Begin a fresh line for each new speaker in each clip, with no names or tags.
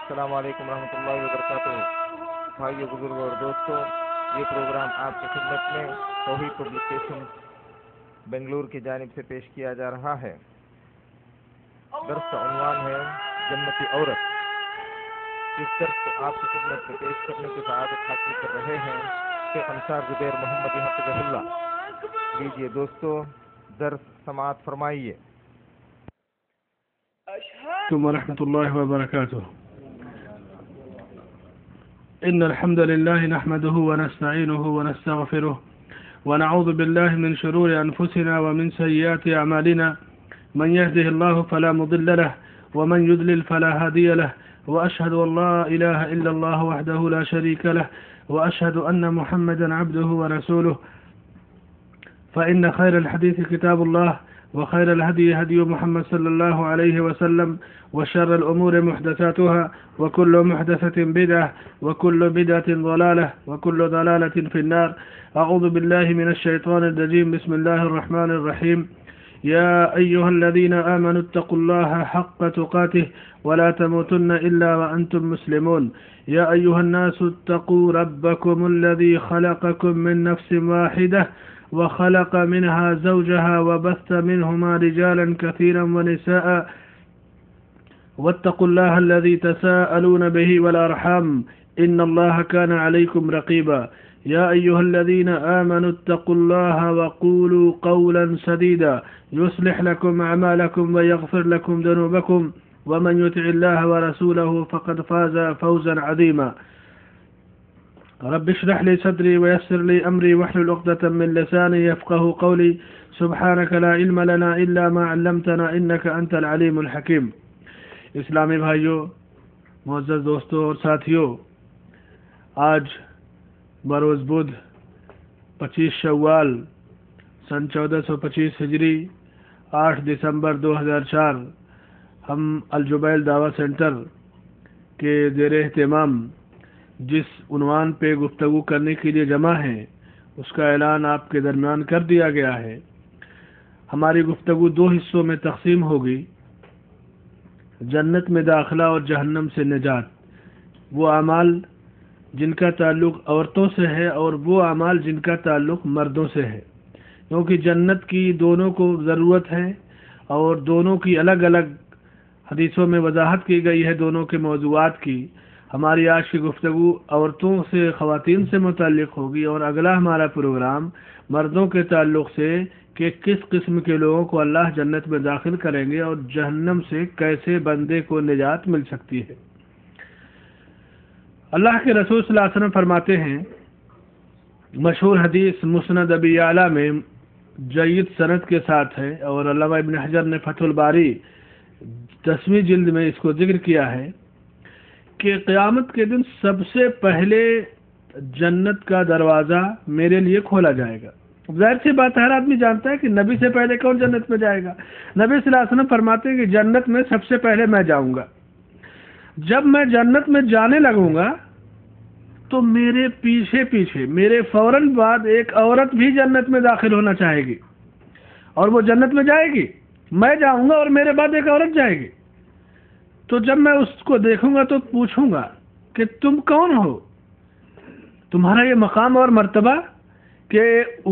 السلام علیکم ورحمۃ اللہ وبرکاتہ۔ بھائیو، بزرگوں اور دوستوں، یہ پروگرام آپ کی خدمت میں توحید پبلیکیشن بنگلور کی جانب سے پیش کیا جا رہا ہے۔ درس کا عنوان ہے جنتی عورت۔ اس درس کو آپ کی خدمت میں پیش کرنے کی سعادت حاصل کر رہے ہیں شیخ انصار زبیر محمد حفظہ اللہ۔ لیجیے دوستو، درس سماعت فرمائیے۔
ورحمة الله وبركاته. إن الحمد لله نحمده ونستعينه ونستغفره ونعوذ بالله من شرور أنفسنا ومن سيئات أعمالنا، من يهده الله فلا مضل له ومن يضلل فلا هادي له، وأشهد أن لا إله إلا الله وحده لا شريك له، وأشهد أن محمدا عبده ورسوله، فإن خير الحديث كتاب الله، وخير الهدي هدي محمد صلى الله عليه وسلم، وشر الأمور محدثاتها، وكل محدثة بدعة، وكل بدعة ضلالة، وكل ضلالة في النار. أعوذ بالله من الشيطان الرجيم. بسم الله الرحمن الرحيم. يا أيها الذين آمنوا اتقوا الله حق تقاته ولا تموتن إلا وأنتم مسلمون. يا أيها الناس اتقوا ربكم الذي خلقكم من نفس واحدة وخلق منها زوجها وبث منهما رجالا كثيرا ونساء، واتقوا الله الذي تساءلون به والأرحام، إن الله كان عليكم رقيبا. يا أيها الذين آمنوا اتقوا الله وقولوا قولا سديدا يصلح لكم أعمالكم ويغفر لكم ذنوبكم، ومن يطع الله ورسوله فقد فاز فوزا عظيما. رب اشرح لي صدري ويسر لي أمري واحلل عقدة من لساني يفقهوا قولي. سبحانك لا علم لنا إلا ما علمتنا إنك أنت العليم الحكيم. اسلامی بھائیوں، معزز دوستوں اور ساتھیوں، آج بروز بدھ 25 شوال سن 1425 ہجری 8 دسمبر 2004 ہم الجبیل دعویٰ سینٹر کے زیر اہتمام جس عنوان پہ گفتگو کرنے کے لیے جمع ہیں اس کا اعلان آپ کے درمیان کر دیا گیا ہے۔ ہماری گفتگو 2 حصوں میں تقسیم ہوگی: جنت میں داخلہ اور جہنم سے نجات، وہ اعمال جن کا تعلق عورتوں سے ہے اور وہ اعمال جن کا تعلق مردوں سے ہے، کیونکہ جنت کی دونوں کو ضرورت ہے اور دونوں کی الگ الگ حدیثوں میں وضاحت کی گئی ہے دونوں کے موضوعات کی۔ ہماری آج کی گفتگو عورتوں سے، خواتین سے متعلق ہوگی، اور اگلا ہمارا پروگرام مردوں کے تعلق سے کہ کس قسم کے لوگوں کو اللہ جنت میں داخل کریں گے اور جہنم سے کیسے بندے کو نجات مل سکتی ہے۔ اللہ کے رسول صلی اللہ علیہ وسلم فرماتے ہیں، مشہور حدیث مسند ابی اعلیٰ میں جید سند کے ساتھ ہے، اور علامہ ابن حجر نے فتح الباری 10ویں جلد میں اس کو ذکر کیا ہے کہ قیامت کے دن سب سے پہلے جنت کا دروازہ میرے لیے کھولا جائے گا۔ ظاہر سی بات ہے، ہر آدمی جانتا ہے کہ نبی سے پہلے کون جنت میں جائے گا۔ نبی صلی اللہ علیہ وسلم فرماتے ہیں کہ جنت میں سب سے پہلے میں جاؤں گا۔ جب میں جنت میں جانے لگوں گا تو میرے پیچھے پیچھے میرے فوراً بعد ایک عورت بھی جنت میں داخل ہونا چاہے گی، اور وہ جنت میں جائے گی، میں جاؤں گا اور میرے بعد ایک عورت جائے گی۔ تو جب میں اس کو دیکھوں گا تو پوچھوں گا کہ تم کون ہو؟ تمہارا یہ مقام اور مرتبہ کہ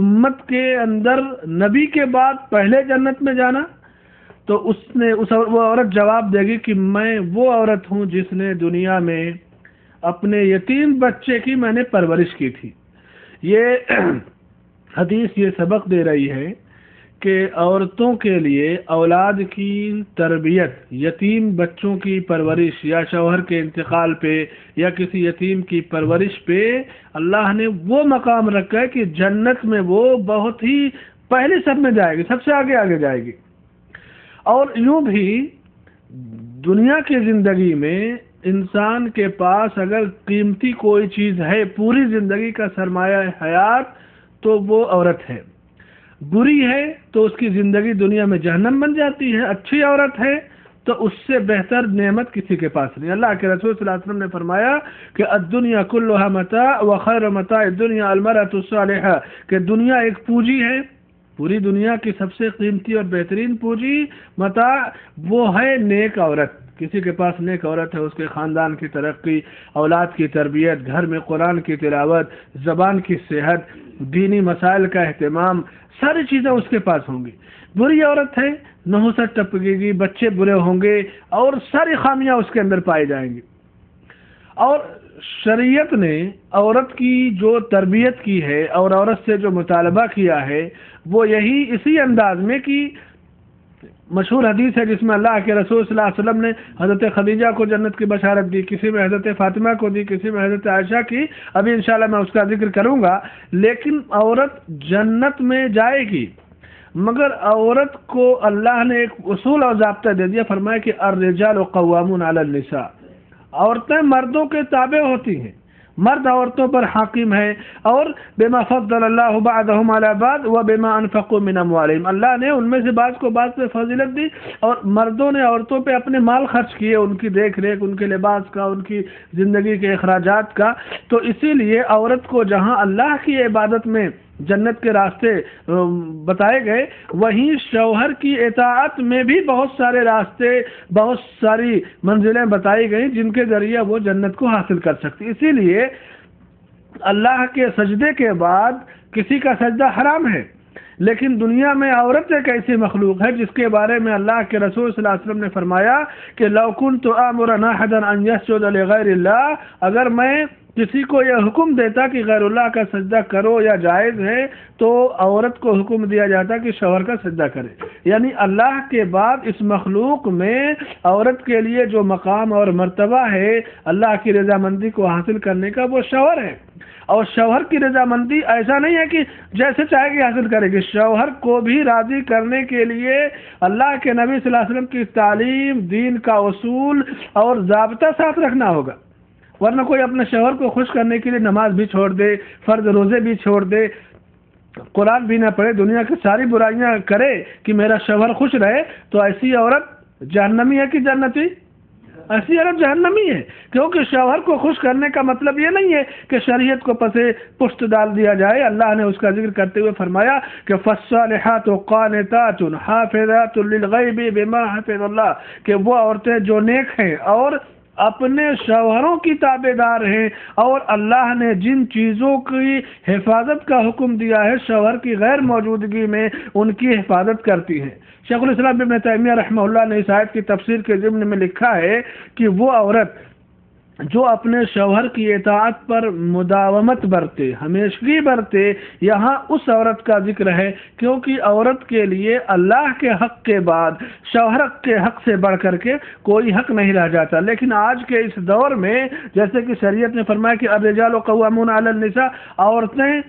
امت کے اندر نبی کے بعد پہلے جنت میں جانا؟ تو وہ عورت جواب دے گی کہ میں وہ عورت ہوں جس نے دنیا میں اپنے یتیم بچے کی میں نے پرورش کی تھی۔ یہ حدیث یہ سبق دے رہی ہے کہ عورتوں کے لیے اولاد کی تربیت، یتیم بچوں کی پرورش، یا شوہر کے انتقال پہ یا کسی یتیم کی پرورش پہ اللہ نے وہ مقام رکھا ہے کہ جنت میں وہ بہت ہی پہلے سب میں جائے گی، سب سے آگے آگے جائے گی۔ اور یوں بھی دنیا کی زندگی میں انسان کے پاس اگر قیمتی کوئی چیز ہے، پوری زندگی کا سرمایہ حیات، تو وہ عورت ہے۔ بری ہے تو اس کی زندگی دنیا میں جہنم بن جاتی ہے، اچھی عورت ہے تو اس سے بہتر نعمت کسی کے پاس نہیں۔ اللہ کے رسول صلی اللہ علیہ وسلم نے فرمایا کہ الدنیا کلها متاع وخیر متاع الدنیا المرأة الصالحہ، کہ دنیا ایک پونجی ہے پوری دنیا کی سب سے قیمتی اور بہترین پونجی متاع وہ ہے نیک عورت. کسی کے پاس نیک عورت ہے، اس کے خاندان کی ترقی، اولاد کی تربیت، گھر میں قرآن کی تلاوت، زبان کی صحت، دینی مسائل کا اہتمام، ساری چیزیں اس کے پاس ہوں گی. بری عورت ہے، نحوست ٹپکے گی، بچے برے ہوں گے اور ساری خامیاں اس کے اندر پائی جائیں گی. اور شریعت نے عورت کی جو تربیت کی ہے اور عورت سے جو مطالبہ کیا ہے وہ یہی اسی انداز میں کہ مشہور حدیث ہے جس میں اللہ کے رسول صلی اللہ علیہ وسلم نے حضرت خدیجہ کو جنت کی بشارت دی، کسی میں حضرت فاطمہ کو دی، کسی میں حضرت عائشہ کی. ابھی انشاءاللہ میں اس کا ذکر کروں گا. لیکن عورت جنت میں جائے گی، مگر عورت کو اللہ نے ایک اصول اور ضابطہ دے دیا. فرمایا کہ الرجال قوامون علی النساء، عورتیں مردوں کے تابع ہوتی ہیں، مرد عورتوں پر حاکم ہے. اور بما فضل اللہ بعضهم علی بعض وبما انفقوا من اموالهم، اللہ نے ان میں سے بعض کو بعض پہ فضیلت دی اور مردوں نے عورتوں پہ اپنے مال خرچ کیے، ان کی دیکھ ریکھ، ان کے لباس کا، ان کی زندگی کے اخراجات کا. تو اسی لیے عورت کو جہاں اللہ کی عبادت میں جنت کے راستے بتائے گئے، وہیں شوہر کی اطاعت میں بھی بہت سارے راستے، بہت ساری منزلیں بتائی گئیں جن کے ذریعے وہ جنت کو حاصل کر سکتی. اسی لیے اللہ کے سجدے کے بعد کسی کا سجدہ حرام ہے. لیکن دنیا میں عورت ایک ایسی مخلوق ہے جس کے بارے میں اللہ کے رسول صلی اللہ علیہ وسلم نے فرمایا کہ لو كنت آمر احدا ان يسجد لغیر اللہ، اگر میں کسی کو یہ حکم دیتا کہ غیر اللہ کا سجدہ کرو یا جائز ہے تو عورت کو حکم دیا جاتا کہ شوہر کا سجدہ کرے. یعنی اللہ کے بعد اس مخلوق میں عورت کے لیے جو مقام اور مرتبہ ہے اللہ کی رضامندی کو حاصل کرنے کا، وہ شوہر ہے. اور شوہر کی رضامندی ایسا نہیں ہے کہ جیسے چاہے گی حاصل کرے گی. شوہر کو بھی راضی کرنے کے لیے اللہ کے نبی صلی اللہ علیہ وسلم کی تعلیم، دین کا اصول اور ضابطہ ساتھ رکھنا ہوگا. ورنہ کوئی اپنے شوہر کو خوش کرنے کے لیے نماز بھی چھوڑ دے، فرض روزے بھی چھوڑ دے، قرآن بھی نہ پڑھے، دنیا کی ساری برائیاں کرے کہ میرا شوہر خوش رہے، تو ایسی عورت جہنمی ہے کہ جنتی؟ ایسی عورت جہنمی ہے. کیونکہ شوہر کو خوش کرنے کا مطلب یہ نہیں ہے کہ شریعت کو پسے پشت ڈال دیا جائے. اللہ نے اس کا ذکر کرتے ہوئے فرمایا کہ فالصالحات قانتات حافظات للغیب بما حفظ اللہ، کہ وہ عورتیں جو نیک ہیں اور اپنے شوہروں کی تابع دار ہیں اور اللہ نے جن چیزوں کی حفاظت کا حکم دیا ہے شوہر کی غیر موجودگی میں ان کی حفاظت کرتی ہیں. شیخ الاسلام ابن تیمیہ رحمہ اللہ نے اس آیت کی تفسیر کے ضمن میں لکھا ہے کہ وہ عورت جو اپنے شوہر کی اطاعت پر مداومت برتے، ہمیشگی برتے، یہاں اس عورت کا ذکر ہے کیونکہ عورت کے لیے اللہ کے حق کے بعد شوہر کے حق سے بڑھ کر کے کوئی حق نہیں رہ جاتا. لیکن آج کے اس دور میں جیسے کہ شریعت نے فرمایا کہ الرجال قوامون علی النساء، عورتیں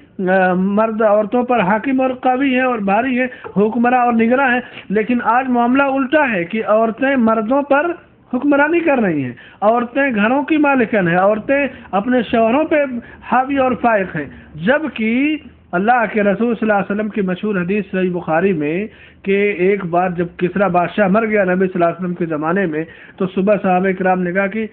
مرد عورتوں پر حاکم اور قوی ہیں اور بھاری ہیں، حکمراں اور نگراں ہیں. لیکن آج معاملہ الٹا ہے کہ عورتیں مردوں پر حکمرانی کر رہی ہیں، عورتیں گھروں کی مالکن ہیں، عورتیں اپنے شوہروں پہ حاوی اور فائق ہیں. جبکہ اللہ کے رسول صلی اللہ علیہ وسلم کی مشہور حدیث صحیح بخاری میں کہ ایک بار جب کسریٰ بادشاہ مر گیا نبی صلی اللہ علیہ وسلم کے زمانے میں، تو صبح صحابہ کرام نے کہا کہ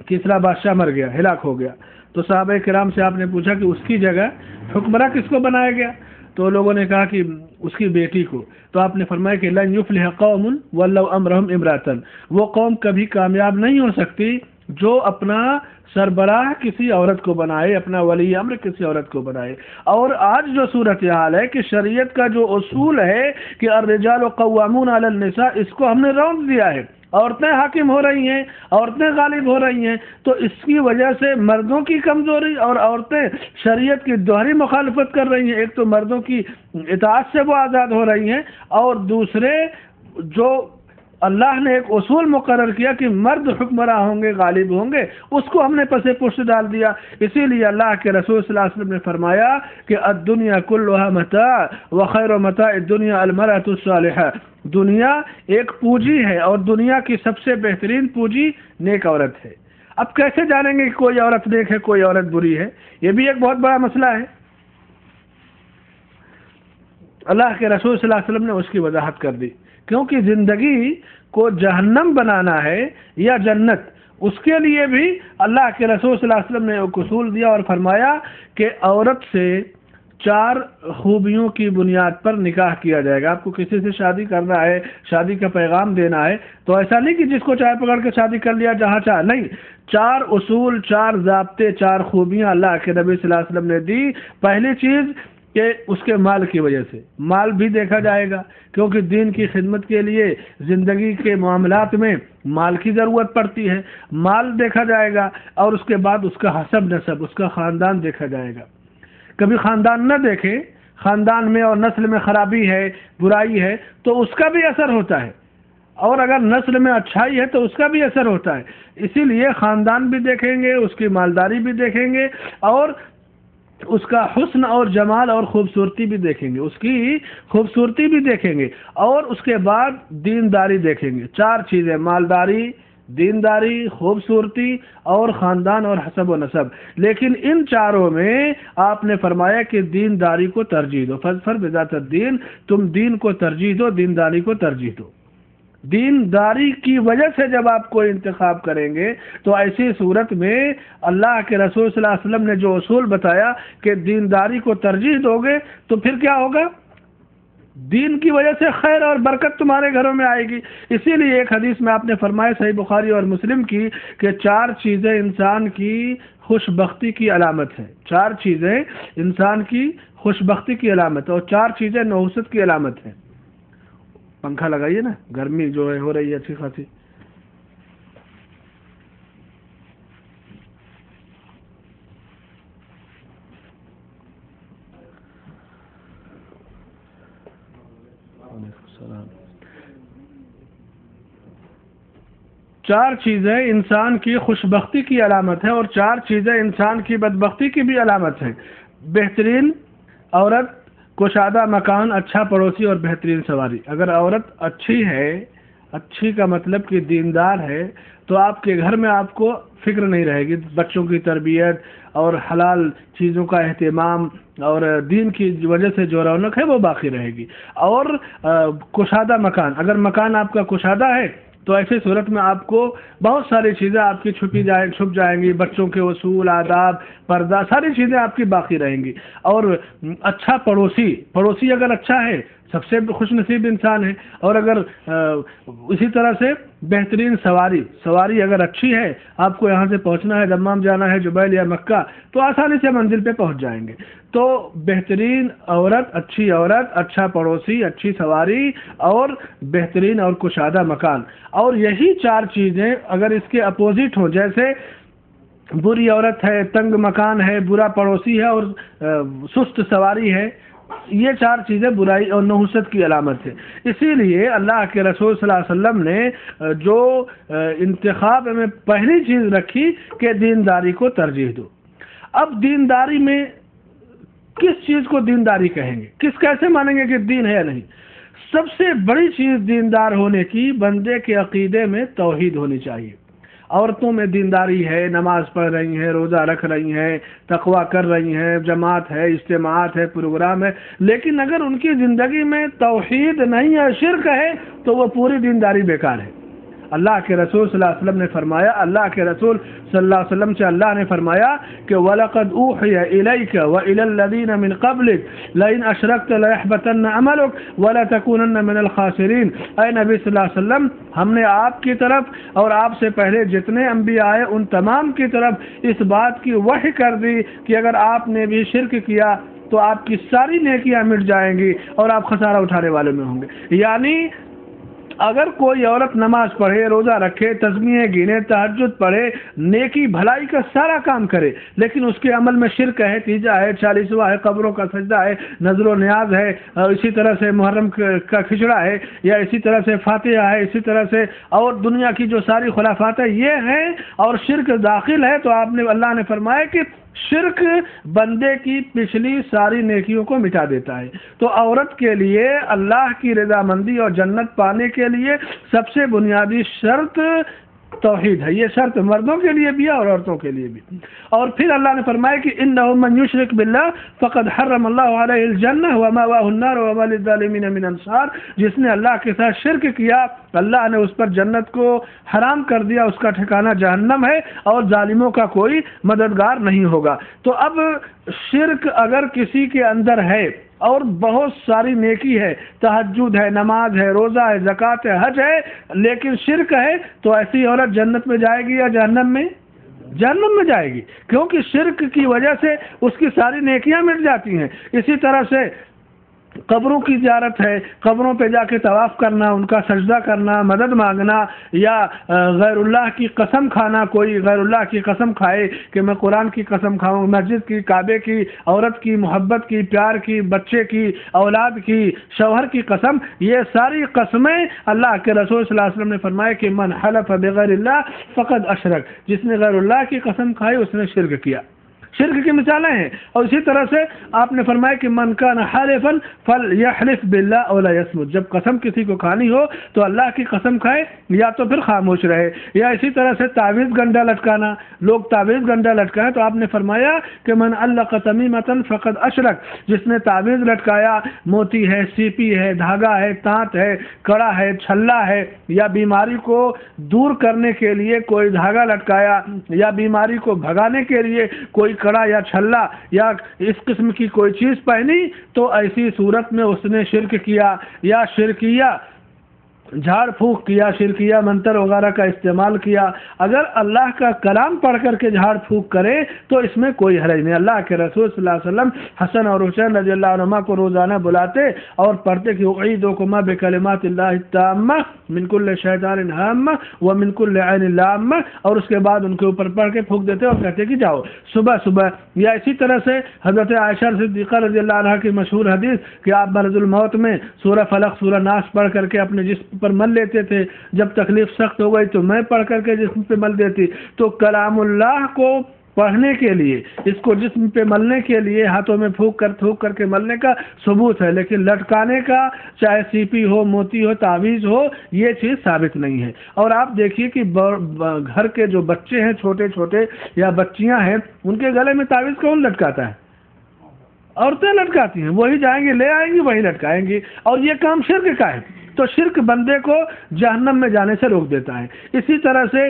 کسریٰ بادشاہ مر گیا، ہلاک ہو گیا. تو صحابہ کرام سے آپ نے پوچھا کہ اس کی جگہ حکمراں کس کو بنایا گیا؟ تو لوگوں نے کہا کہ اس کی بیٹی کو. تو آپ نے فرمایا کہ لن یفلح قوم ولو امرهم امراتا، وہ قوم کبھی کامیاب نہیں ہو سکتی جو اپنا سربراہ کسی عورت کو بنائے، اپنا ولی امر کسی عورت کو بنائے. اور آج جو صورتحال ہے کہ شریعت کا جو اصول ہے کہ الرجال قوامون علی النساء، اس کو ہم نے روند دیا ہے. عورتیں حاکم ہو رہی ہیں، عورتیں غالب ہو رہی ہیں، تو اس کی وجہ سے مردوں کی کمزوری اور عورتیں شریعت کی دوہری مخالفت کر رہی ہیں. ایک تو مردوں کی اطاعت سے وہ آزاد ہو رہی ہیں، اور دوسرے جو اللہ نے ایک اصول مقرر کیا کہ مرد حکمراں ہوں گے، غالب ہوں گے، اس کو ہم نے پسے پشت ڈال دیا. اسی لیے اللہ کے رسول صلی اللہ علیہ وسلم نے فرمایا کہ الدنیا کلها متاع وخیر متاع الدنیا المرأة الصالحہ، دنیا ایک پونجی ہے اور دنیا کی سب سے بہترین پونجی نیک عورت ہے. اب کیسے جانیں گے کہ کوئی عورت نیک ہے کوئی عورت بری ہے؟ یہ بھی ایک بہت بڑا مسئلہ ہے. اللہ کے رسول صلی اللہ علیہ وسلم نے اس کی وضاحت کر دی، کیونکہ زندگی کو جہنم بنانا ہے یا جنت، اس کے لیے بھی اللہ کے رسول صلی اللہ علیہ وسلم نے ایک اصول دیا اور فرمایا کہ عورت سے 4 خوبیوں کی بنیاد پر نکاح کیا جائے گا۔ آپ کو کسی سے شادی کرنا ہے، شادی کا پیغام دینا ہے، تو ایسا نہیں کہ جس کو چاہے پکڑ کے شادی کر لیا جہاں چاہے، نہیں، 4 اصول، 4 ضابطے، 4 خوبیاں اللہ کے نبی صلی اللہ علیہ وسلم نے دی۔ پہلی چیز کہ اس کے مال کی وجہ سے، مال بھی دیکھا جائے گا، کیونکہ دین کی خدمت کے لیے زندگی کے معاملات میں مال کی ضرورت پڑتی ہے، مال دیکھا جائے گا، اور اس کے بعد اس کا حسب نسب، اس کا خاندان دیکھا جائے گا۔ کبھی خاندان نہ دیکھے، خاندان میں اور نسل میں خرابی ہے، برائی ہے، تو اس کا بھی اثر ہوتا ہے، اور اگر نسل میں اچھائی ہے تو اس کا بھی اثر ہوتا ہے۔ اسی لیے خاندان بھی دیکھیں گے، اس کی مالداری بھی دیکھیں گے، اور اس کا حسن اور جمال اور خوبصورتی بھی دیکھیں گے، اس کی خوبصورتی بھی دیکھیں گے، اور اس کے بعد دینداری دیکھیں گے۔ 4 چیزیں: مالداری، دینداری، خوبصورتی اور خاندان اور حسب و نسب۔ لیکن ان 4 میں آپ نے فرمایا کہ دینداری کو ترجیح دو، فاظفر بذات الدین، تم دین کو ترجیح دو، دینداری کو ترجیح دو۔ دینداری کی وجہ سے جب آپ کو انتخاب کریں گے تو ایسی صورت میں اللہ کے رسول صلی اللہ علیہ وسلم نے جو اصول بتایا کہ دینداری کو ترجیح دو گے تو پھر کیا ہوگا؟ دین کی وجہ سے خیر اور برکت تمہارے گھروں میں آئے گی۔ اسی لیے ایک حدیث میں آپ نے فرمایا، صحیح بخاری اور مسلم کی، کہ 4 چیزیں انسان کی خوش بختی کی علامت ہے۔ 4 چیزیں انسان کی خوش بختی کی علامت ہے، اور 4 چیزیں نحوست کی علامت ہیں۔ پنکھا لگائیے نا، گرمی جو ہے ہو رہی ہے اچھی خاصی۔ چار چیزیں انسان کی خوش بختی کی علامت ہے، اور 4 چیزیں انسان کی بدبختی کی بھی علامت ہیں۔ بہترین عورت، کشادہ مکان، اچھا پڑوسی اور بہترین سواری۔ اگر عورت اچھی ہے، اچھی کا مطلب کہ دیندار ہے، تو آپ کے گھر میں آپ کو فکر نہیں رہے گی، بچوں کی تربیت اور حلال چیزوں کا اہتمام اور دین کی وجہ سے جو رونق ہے وہ باقی رہے گی۔ اور کشادہ مکان، اگر مکان آپ کا کشادہ ہے تو ایسی صورت میں آپ کو بہت ساری چیزیں آپ کی چھپ جائیں گی، بچوں کے اصول، آداب، پردہ، ساری چیزیں آپ کی باقی رہیں گی۔ اور اچھا پڑوسی اگر اچھا ہے، سب سے خوش نصیب انسان ہے۔ اور اگر اسی طرح سے بہترین سواری اگر اچھی ہے، آپ کو یہاں سے پہنچنا ہے، دمام جانا ہے، جبیل یا مکہ، تو آسانی سے منزل پہ پہنچ جائیں گے۔ تو بہترین عورت، اچھا پڑوسی، اچھی سواری اور بہترین اور کشادہ مکان۔ اور یہی 4 چیزیں اگر اس کے اپوزٹ ہوں، جیسے بری عورت ہے، تنگ مکان ہے، برا پڑوسی ہے اور سست سواری ہے، یہ 4 چیزیں برائی اور نحوست کی علامت ہے۔ اسی لیے اللہ کے رسول صلی اللہ علیہ وسلم نے جو انتخاب میں پہلی چیز رکھی کہ دینداری کو ترجیح دو۔ اب دینداری میں کس چیز کو دینداری کہیں گے، کیسے مانیں گے کہ دین ہے یا نہیں؟ سب سے بڑی چیز دیندار ہونے کی بندے کے عقیدے میں توحید ہونی چاہیے۔ عورتوں میں دینداری ہے، نماز پڑھ رہی ہیں، روزہ رکھ رہی ہیں، تقوی کر رہی ہیں، جماعت ہے، اجتماعات ہے، پروگرام ہے، لیکن اگر ان کی زندگی میں توحید نہیں ہے، شرک ہے، تو وہ پوری دینداری بیکار ہے۔ اللہ کے رسول صلی اللہ علیہ وسلم نے فرمایا، اللہ کے رسول صلی اللہ علیہ وسلم سے اللہ نے فرمایا کہ وَلَقَدْ أُوحِيَ إِلَيْكَ وَإِلَى الَّذِينَ مِنْ قَبْلِكَ لَئِنْ أَشْرَكْتَ لَيَحْبَطَنَّ عَمَلُكَ وَلَتَكُونَنَّ مِنَ الْخَاسِرِينَ۔ اے نبی صلی اللہ علیہ وسلم، ہم نے آپ کی طرف اور آپ سے پہلے جتنے انبیاء آئے ان تمام کی طرف اس بات کی وحی کر دی کہ اگر آپ نے بھی شرک کیا تو آپ کی ساری نیکیاں مٹ جائیں گی اور آپ خسارہ اٹھانے والے میں ہوں گے۔ یعنی اگر کوئی عورت نماز پڑھے، روزہ رکھے، تسبیحیں گنے، تہجد پڑھے، نیکی بھلائی کا سارا کام کرے، لیکن اس کے عمل میں شرک ہے، تیجا ہے، 40واں ہے، قبروں کا سجدہ ہے، نذر و نیاز ہے، اور اسی طرح سے محرم کا کھچڑا ہے، یا اسی طرح سے فاتحہ ہے، اسی طرح سے اور دنیا کی جو ساری خلافات ہے یہ ہیں، اور شرک داخل ہے، تو اللہ نے فرمایا کہ شرک بندے کی پچھلی ساری نیکیوں کو مٹا دیتا ہے۔ تو عورت کے لیے اللہ کی رضامندی اور جنت پانے کے لیے سب سے بنیادی شرط توحید ہے، یہ شرط مردوں کے لیے بھی ہے اور عورتوں کے لیے بھی۔ اور پھر اللہ نے فرمایا کہ انہ من یشرک باللہ فقد حرم اللہ علیہ الجنہ ومأواہ النار وما للظالمین من انصار، جس نے اللہ کے ساتھ شرک کیا اللہ نے اس پر جنت کو حرام کر دیا، اس کا ٹھکانہ جہنم ہے اور ظالموں کا کوئی مددگار نہیں ہوگا۔ تو اب شرک اگر کسی کے اندر ہے اور بہت ساری نیکی ہے، تہجد ہے، نماز ہے، روزہ ہے، زکوٰۃ ہے، حج ہے، لیکن شرک ہے، تو ایسی عورت جنت میں جائے گی یا جہنم میں؟ جہنم میں جائے گی، کیونکہ شرک کی وجہ سے اس کی ساری نیکیاں مٹ جاتی ہیں۔ اسی طرح سے قبروں کی زیارت ہے، قبروں پہ جا کے طواف کرنا، ان کا سجدہ کرنا، مدد مانگنا، یا غیر اللہ کی قسم کھانا، کوئی غیر اللہ کی قسم کھائے کہ میں قرآن کی قسم کھاؤں، مسجد کی، کعبے کی، عورت کی، محبت کی، پیار کی، بچے کی، اولاد کی، شوہر کی قسم، یہ ساری قسمیں اللہ کے رسول صلی اللہ علیہ وسلم نے فرمایا کہ من حلف بغیر اللہ فقد اشرک، جس نے غیر اللہ کی قسم کھائی اس نے شرک کیا۔ شرک کی مثالیں ہیں۔ اور اسی طرح سے آپ نے فرمایا کہ من کان حالفا فلیحلف باللہ او لا یصمت، جب قسم کسی کو کھانی ہو تو اللہ کی قسم کھائے یا تو پھر خاموش رہے۔ یا اسی طرح سے تعویذ گنڈا لٹکانا، لوگ تعویذ گنڈا لٹکائیں تو آپ نے فرمایا کہ من علق تمیمۃ فقد اشرک، جس نے تعویذ لٹکایا، موتی ہے، سیپی ہے، دھاگا ہے، تانت ہے، کڑا ہے، چھلا ہے، یا بیماری کو دور کرنے کے لیے کوئی دھاگا لٹکایا، یا بیماری کو بھگانے کے لیے کوئی کڑا یا چھلا یا اس قسم کی کوئی چیز پہنی، تو ایسی صورت میں اس نے شرک کیا یا شرکیہ جھاڑ پھونک کیا، شرکیہ منتر وغیرہ کا استعمال کیا۔ اگر اللہ کا کلام پڑھ کر کے جھاڑ پھونک کرے تو اس میں کوئی حرج نہیں۔ اللہ کے رسول صلی اللہ علیہ وسلم حسن اور حسین رضی اللہ عنہما کو روزانہ بلاتے اور پڑھتے کہ اعیذکما بکلمات اللہ التامہ من کل شیطان ہامہ ومن کل عین لامہ، اور اس کے بعد ان کے اوپر پڑھ کے پھونک دیتے اور کہتے کہ جاؤ صبح صبح۔ یا اسی طرح سے حضرت عائشہ صدیقہ رضی اللہ عنہا کی مشہور حدیث کہ آپ مرض الموت میں سورہ فلق سورہ ناس پڑھ کر کے اپنے جسم پر مل لیتے تھے، جب تکلیف سخت ہو گئی تو میں پڑھ کر کے جسم پہ مل دیتی۔ تو کلام اللہ کو پڑھنے کے لیے، اس کو جسم پہ ملنے کے لیے ہاتھوں میں تھوک کر کے ملنے کا ثبوت ہے، لیکن لٹکانے کا چاہے سیپی ہو، موتی ہو، تعویذ ہو، یہ چیز ثابت نہیں ہے۔ اور آپ دیکھیے کہ گھر کے جو بچے ہیں چھوٹے چھوٹے یا بچیاں ہیں، ان کے گلے میں تعویذ کون لٹکاتا ہے؟ عورتیں لٹکاتی ہیں، وہی جائیں گی لے آئیں گی وہی لٹکائیں گی، اور یہ کام شرک کا ہے۔ تو شرک بندے کو جہنم میں جانے سے روک دیتا ہے۔ اسی طرح سے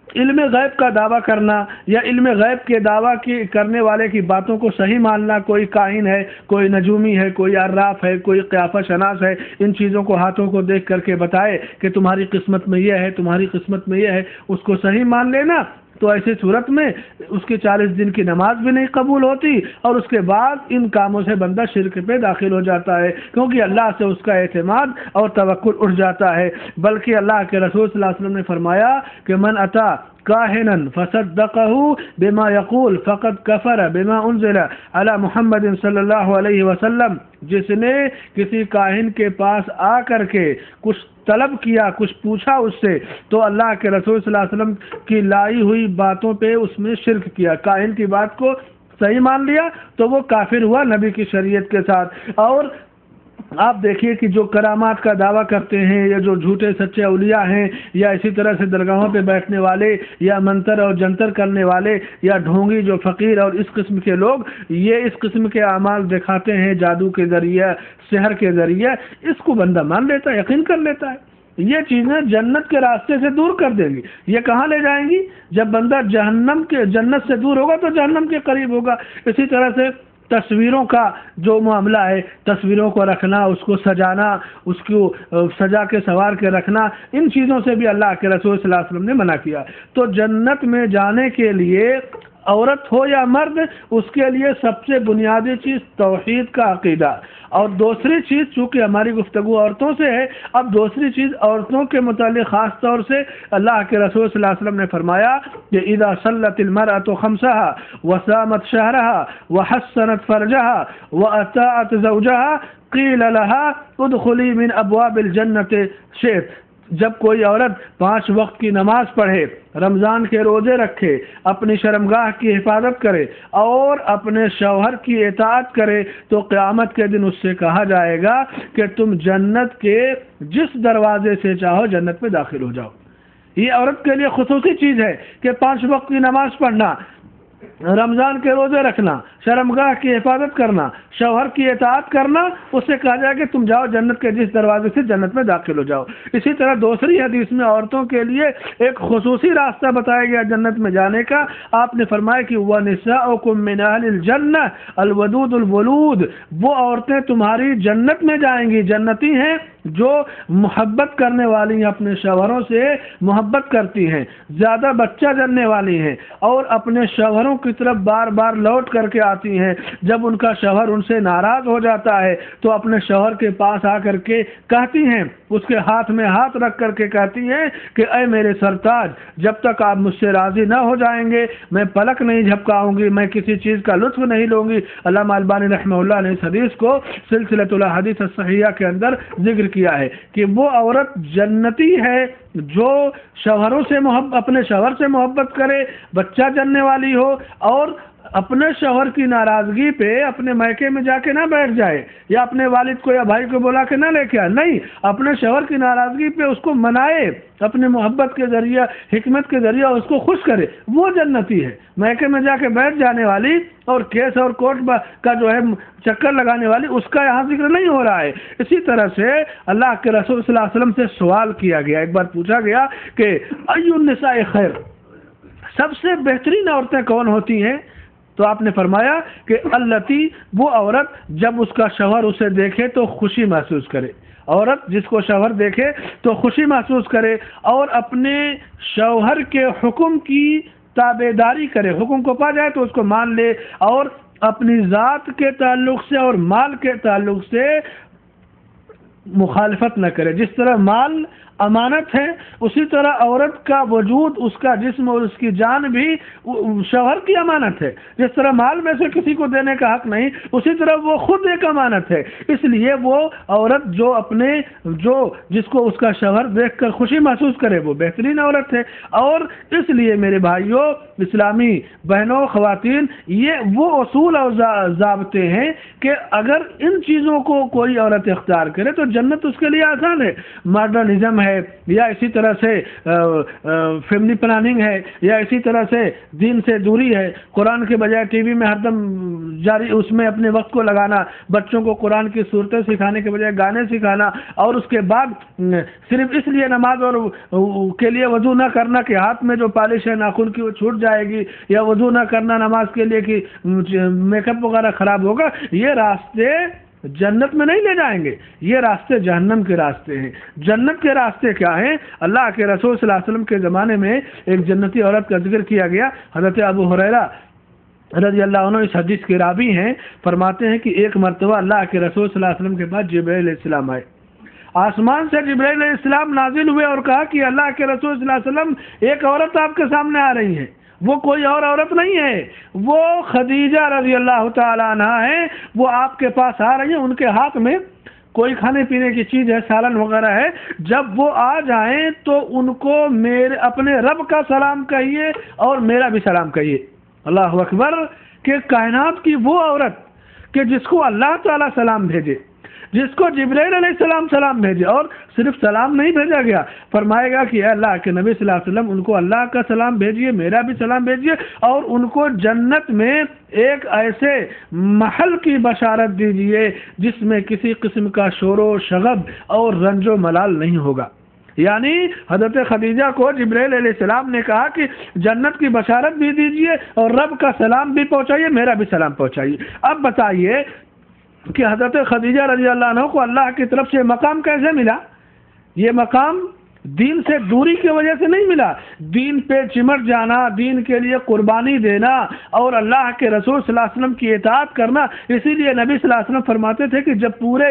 علم غیب کا دعویٰ کرنا یا علم غیب کے دعویٰ کی کرنے والے کی باتوں کو صحیح ماننا، کوئی کاہن ہے، کوئی نجومی ہے، کوئی عراف ہے، کوئی قیافہ شناس ہے، ان چیزوں کو ہاتھوں کو دیکھ کر کے بتائے کہ تمہاری قسمت میں یہ ہے، تمہاری قسمت میں یہ ہے، اس کو صحیح مان لینا، تو ایسی صورت میں اس کی 40 دن کی نماز بھی نہیں قبول ہوتی، اور اس کے بعد ان کاموں سے بندہ شرک پہ داخل ہو جاتا ہے، کیونکہ اللہ سے اس کا اعتماد اور توکل اٹھ جاتا ہے۔ بلکہ اللہ کے رسول صلی اللہ علیہ وسلم نے فرمایا کہ من اتا کاہنا فصدقہ بما یقول فقد کفر بما انزل علی محمد صلی اللہ علیہ وسلم، جس نے کسی کاہن کے پاس آ کر کے کچھ طلب کیا، کچھ پوچھا اس سے، تو اللہ کے رسول صلی اللہ علیہ وسلم کی لائی ہوئی باتوں پہ اس میں شرک کیا، کاہن کی بات کو صحیح مان لیا تو وہ کافر ہوا نبی کی شریعت کے ساتھ۔ اور آپ دیکھیے کہ جو کرامات کا دعویٰ کرتے ہیں یا جو جھوٹے سچے اولیاء ہیں، یا اسی طرح سے درگاہوں پہ بیٹھنے والے یا منتر اور جنتر کرنے والے یا ڈھونگی جو فقیر اور اس قسم کے لوگ، یہ اس قسم کے اعمال دکھاتے ہیں جادو کے ذریعے، سحر کے ذریعے، اس کو بندہ مان لیتا ہے، یقین کر لیتا ہے۔ یہ چیزیں جنت کے راستے سے دور کر دیں گی۔ یہ کہاں لے جائیں گی؟ جب بندہ جنت سے دور ہوگا تو جہنم کے قریب ہوگا۔ اسی طرح سے تصویروں کا جو معاملہ ہے، تصویروں کو رکھنا، اس کو سجانا، اس کو سجا کے سنوار کے رکھنا، ان چیزوں سے بھی اللہ کے رسول صلی اللہ علیہ وسلم نے منع کیا۔ تو جنت میں جانے کے لیے عورت ہو یا مرد، اس کے لیے سب سے بنیادی چیز توحید کا عقیدہ، اور دوسری چیز چونکہ ہماری گفتگو عورتوں سے ہے، اب دوسری چیز عورتوں کے متعلق خاص طور سے اللہ کے رسول صلی اللہ علیہ وسلم نے فرمایا کہ اذا صلت المرأة خمسها وصامت شهرها وحسنت فرجها واطاعت زوجها قیل لها ادخلی من ابواب الجنة شئت، جب کوئی عورت 5 وقت کی نماز پڑھے، رمضان کے روزے رکھے، اپنی شرمگاہ کی حفاظت کرے اور اپنے شوہر کی اطاعت کرے، تو قیامت کے دن اس سے کہا جائے گا کہ تم جنت کے جس دروازے سے چاہو جنت میں داخل ہو جاؤ۔ یہ عورت کے لیے خصوصی چیز ہے کہ 5 وقت کی نماز پڑھنا، رمضان کے روزے رکھنا، شرمگاہ کی حفاظت کرنا، شوہر کی اطاعت کرنا، اس سے کہا جائے کہ تم جاؤ جنت کے جس دروازے سے جنت میں داخل ہو جاؤ۔ اسی طرح دوسری حدیث میں عورتوں کے لیے ایک خصوصی راستہ بتایا گیا جنت میں جانے کا۔ آپ نے فرمایا کہ وَنِسَاؤُكُم مِّنْ أَهْلِ الْجَنَّةِ الْوَدُودُ الْوَلُودُ، وہ عورتیں تمہاری جنت میں جائیں گی، جنتی ہیں جو محبت کرنے والی ہیں، اپنے شوہروں سے محبت کرتی ہیں، زیادہ بچہ جننے والی ہیں، اور اپنے شوہروں کی طرف بار بار لوٹ کر کے آتی ہیں۔ جب ان کا شوہر ان سے ناراض ہو جاتا ہے تو اپنے شوہر کے پاس آ کر کے کہتی ہیں، اس کے ہاتھ میں ہاتھ رکھ کر کے کہتی ہیں کہ اے میرے سرتاج، جب تک آپ مجھ سے راضی نہ ہو جائیں گے میں پلک نہیں جھپکاؤں گی، میں کسی چیز کا لطف نہیں لوں گی۔ علامہ البانی رحمہ اللہ نے اس حدیث کو سلسلۃ الاحادیث الصحیحہ کے اندر ذکر کیا ہے کہ وہ عورت جنتی ہے جو شوہروں سے اپنے شوہر سے محبت کرے، بچہ جننے والی ہو، اور اپنے شوہر کی ناراضگی پہ اپنے میکے میں جا کے نہ بیٹھ جائے، یا اپنے والد کو یا بھائی کو بلا کے نہ لے کے آئے، نہیں، اپنے شوہر کی ناراضگی پہ اس کو منائے، اپنے محبت کے ذریعہ، حکمت کے ذریعہ اس کو خوش کرے، وہ جنتی ہے۔ میکے میں جا کے بیٹھ جانے والی اور کیس اور کوٹ کا جو ہے چکر لگانے والی، اس کا یہاں ذکر نہیں ہو رہا ہے۔ اسی طرح سے اللہ کے رسول صلی اللہ علیہ وسلم سے سوال کیا گیا، ایک بار پوچھا گیا کہ ای النساء خیر، سب سے بہترین عورتیں کون ہوتی ہیں؟ تو آپ نے فرمایا کہ التی، وہ عورت جب اس کا شوہر اسے دیکھے تو خوشی محسوس کرے، عورت جس کو شوہر دیکھے تو خوشی محسوس کرے اور اپنے شوہر کے حکم کی تابعداری کرے، حکم کو پا جائے تو اس کو مان لے، اور اپنی ذات کے تعلق سے اور مال کے تعلق سے مخالفت نہ کرے۔ جس طرح مال امانت ہے، اسی طرح عورت کا وجود، اس کا جسم اور اس کی جان بھی شوہر کی امانت ہے۔ جس طرح مال میں سے کسی کو دینے کا حق نہیں، اسی طرح وہ خود ایک امانت ہے۔ اس لیے وہ عورت جس کو اس کا شوہر دیکھ کر خوشی محسوس کرے وہ بہترین عورت ہے۔ اور اس لیے میرے بھائیوں، اسلامی بہنوں، خواتین، یہ وہ اصول اور ضابطے ہیں کہ اگر ان چیزوں کو کوئی عورت اختیار کرے تو جنت اس کے لیے آسان ہے۔ ماڈرنزم ہے، یا اسی طرح سے فیملی پلاننگ ہے، یا اسی طرح سے دین سے دوری ہے، قرآن کے بجائے ٹی وی میں ہر دم جاری اس میں اپنے وقت کو لگانا، بچوں کو قرآن کی صورتیں سکھانے کے بجائے گانے سکھانا، اور اس کے بعد صرف اس لیے نماز اور کے لیے وضو نہ کرنا کہ ہاتھ میں جو پالش ہے ناخن کی وہ چھوٹ جائے گی، یا وضو نہ کرنا نماز کے لیے کہ میک اپ وغیرہ خراب ہوگا، یہ راستے جنت میں نہیں لے جائیں گے، یہ راستے جہنم کے راستے ہیں۔ جنت کے راستے کیا ہیں؟ اللہ کے رسول صلی اللہ علیہ وسلم کے زمانے میں ایک جنتی عورت کا ذکر کیا گیا۔ حضرت ابو ہریرہ رضی اللہ عنہ اس حدیث کے راوی ہیں، فرماتے ہیں کہ ایک مرتبہ اللہ کے رسول صلی اللہ علیہ وسلم کے پاس جبرائیل علیہ السلام آئے، آسمان سے جبرائیل علیہ السلام نازل ہوئے اور کہا کہ اللہ کے رسول صلی اللہ علیہ وسلم ایک عورت آپ کے سامنے آ رہی ہے، وہ کوئی اور عورت نہیں ہے، وہ خدیجہ رضی اللہ تعالی عنہ ہے، وہ آپ کے پاس آ رہی ہیں، ان کے ہاتھ میں کوئی کھانے پینے کی چیز ہے، سالن وغیرہ ہے، جب وہ آ جائیں تو ان کو اپنے رب کا سلام کہیے اور میرا بھی سلام کہیے۔ اللہ اکبر، کہ کائنات کی وہ عورت کہ جس کو اللہ تعالیٰ سلام بھیجے، جس کو جبرائیل علیہ السلام سلام بھیجے، اور صرف سلام نہیں بھیجا گیا، فرمائے گا کہ اے اللہ کے نبی صلی اللہ علیہ وسلم ان کو اللہ کا سلام بھیجیے، میرا بھی سلام بھیجیے، اور ان کو جنت میں ایک ایسے محل کی بشارت دیجیے جس میں کسی قسم کا شور و شغب اور رنج و ملال نہیں ہوگا۔ یعنی حضرت خدیجہ کو جبرائیل علیہ السلام نے کہا کہ جنت کی بشارت بھی دیجیے اور رب کا سلام بھی پہنچائیے، میرا بھی سلام پہنچائیے۔ اب بتائیے کہ حضرت خدیجہ رضی اللہ عنہ کو اللہ کی طرف سے مقام کیسے ملا؟ یہ مقام دین سے دوری کی وجہ سے نہیں ملا، دین پہ چمٹ جانا، دین کے لیے قربانی دینا اور اللہ کے رسول صلی اللہ علیہ وسلم کی اطاعت کرنا۔ اسی لیے نبی صلی اللہ علیہ وسلم فرماتے تھے کہ جب پورے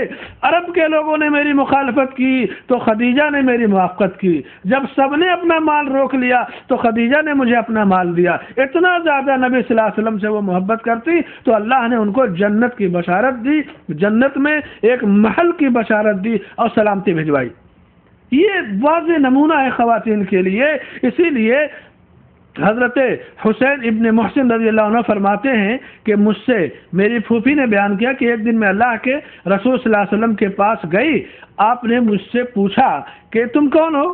عرب کے لوگوں نے میری مخالفت کی تو خدیجہ نے میری موافقت کی، جب سب نے اپنا مال روک لیا تو خدیجہ نے مجھے اپنا مال دیا۔ اتنا زیادہ نبی صلی اللہ علیہ وسلم سے وہ محبت کرتی تو اللہ نے ان کو جنت کی بشارت دی، جنت میں ایک محل کی بشارت دی اور سلامتی بھجوائی۔ یہ واضح نمونہ ہے خواتین کے لیے۔ اسی لیے حضرت حسین ابن محسن رضی اللہ عنہ فرماتے ہیں کہ مجھ سے میری پھوپھی نے بیان کیا کہ ایک دن میں اللہ کے رسول صلی اللہ علیہ وسلم کے پاس گئی، آپ نے مجھ سے پوچھا کہ تم کون ہو؟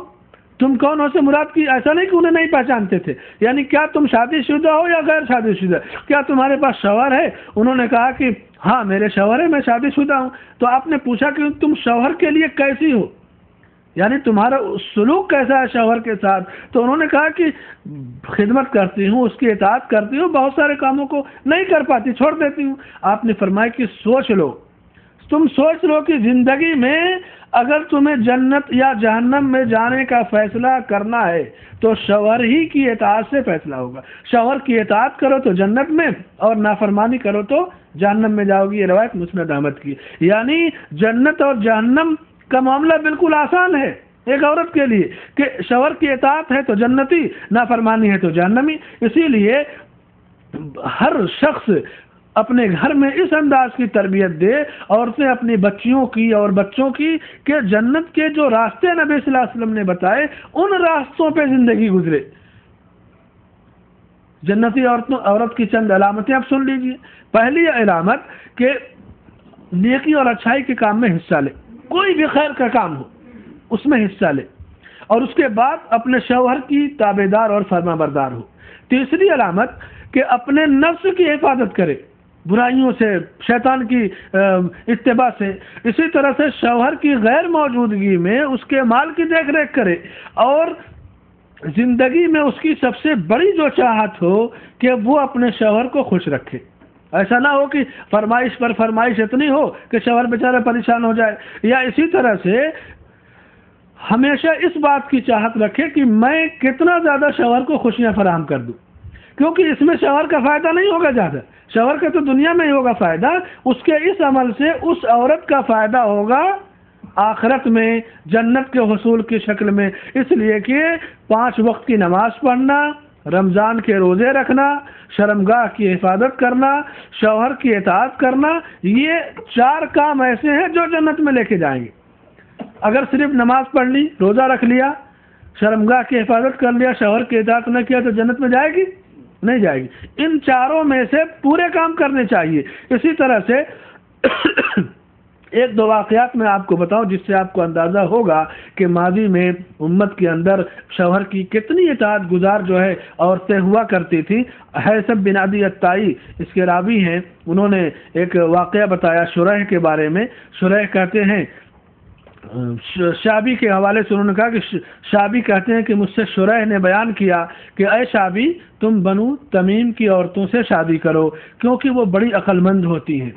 تم کون ہو سے مراد کی ایسا نہیں کہ انہیں نہیں پہچانتے تھے، یعنی کیا تم شادی شدہ ہو یا غیر شادی شدہ، کیا تمہارے پاس شوہر ہے؟ انہوں نے کہا کہ ہاں میرے شوہر ہے، میں شادی شدہ ہوں۔ تو آپ نے پوچھا کہ تم شوہر کے لیے کیسی ہو، یعنی تمہارا سلوک کیسا ہے شوہر کے ساتھ؟ تو انہوں نے کہا کہ خدمت کرتی ہوں، اس کی اطاعت کرتی ہوں، بہت سارے کاموں کو نہیں کر پاتی، چھوڑ دیتی ہوں۔ آپ نے فرمایا کہ سوچ لو، تم سوچ لو کہ زندگی میں اگر تمہیں جنت یا جہنم میں جانے کا فیصلہ کرنا ہے تو شوہر ہی کی اطاعت سے فیصلہ ہوگا۔ شوہر کی اطاعت کرو تو جنت میں، اور نافرمانی کرو تو جہنم میں جاؤ گی۔ یہ روایت مسند احمد کی۔ یعنی جنت اور جہنم کا معاملہ بالکل آسان ہے ایک عورت کے لیے کہ شوہر کی اطاعت ہے تو جنتی، نافرمانی ہے تو جہنمی۔ اسی لیے ہر شخص اپنے گھر میں اس انداز کی تربیت دے، عورتیں اپنی بچیوں کی اور بچوں کی، کہ جنت کے جو راستے نبی صلی اللہ علیہ وسلم نے بتائے ان راستوں پہ زندگی گزرے۔ جنتی عورت کی چند علامتیں آپ سن لیجئے۔ پہلی علامت کہ نیکی اور اچھائی کے کام میں حصہ لے، کوئی بھی خیر کا کام ہو اس میں حصہ لے، اور اس کے بعد اپنے شوہر کی تابعدار اور فرما بردار ہو۔ تیسری علامت کہ اپنے نفس کی حفاظت کرے، برائیوں سے، شیطان کی اتباع سے۔ اسی طرح سے شوہر کی غیر موجودگی میں اس کے مال کی دیکھ ریکھ کرے، اور زندگی میں اس کی سب سے بڑی جو چاہت ہو کہ وہ اپنے شوہر کو خوش رکھے۔ ایسا نہ ہو کہ فرمائش پر فرمائش اتنی ہو کہ شوہر بیچارہ پریشان ہو جائے، یا اسی طرح سے ہمیشہ اس بات کی چاہت رکھے کہ میں کتنا زیادہ شوہر کو خوشیاں فراہم کر دوں، کیونکہ اس میں شوہر کا فائدہ نہیں ہوگا زیادہ، شوہر کا تو دنیا میں ہی ہوگا فائدہ، اس کے اس عمل سے اس عورت کا فائدہ ہوگا آخرت میں، جنت کے حصول کی شکل میں۔ اس لیے کہ 5 وقت کی نماز پڑھنا، رمضان کے روزے رکھنا، شرمگاہ کی حفاظت کرنا، شوہر کی اطاعت کرنا، یہ 4 کام ایسے ہیں جو جنت میں لے کے جائیں گے۔ اگر صرف نماز پڑھ لی، روزہ رکھ لیا، شرمگاہ کی حفاظت کر لیا، شوہر کی اطاعت نہ کیا تو جنت میں جائے گی؟ نہیں جائے گی۔ ان 4 میں سے پورے کام کرنے چاہیے۔ اسی طرح سے 1-2 واقعات میں آپ کو بتاؤں جس سے آپ کو اندازہ ہوگا کہ ماضی میں امت کے اندر شوہر کی کتنی اطاعت گزار جو ہے عورتیں ہوا کرتی تھی۔ حیثم بن عدی الطائی اس کے راوی ہیں، انہوں نے ایک واقعہ بتایا شریح کے بارے میں۔ شریح کہتے ہیں، شعبی کے حوالے سے انہوں نے کہا کہ شعبی کہتے ہیں کہ مجھ سے شریح نے بیان کیا کہ اے شعبی، تم بنو تمیم کی عورتوں سے شادی کرو کیونکہ وہ بڑی عقل مند ہوتی ہیں۔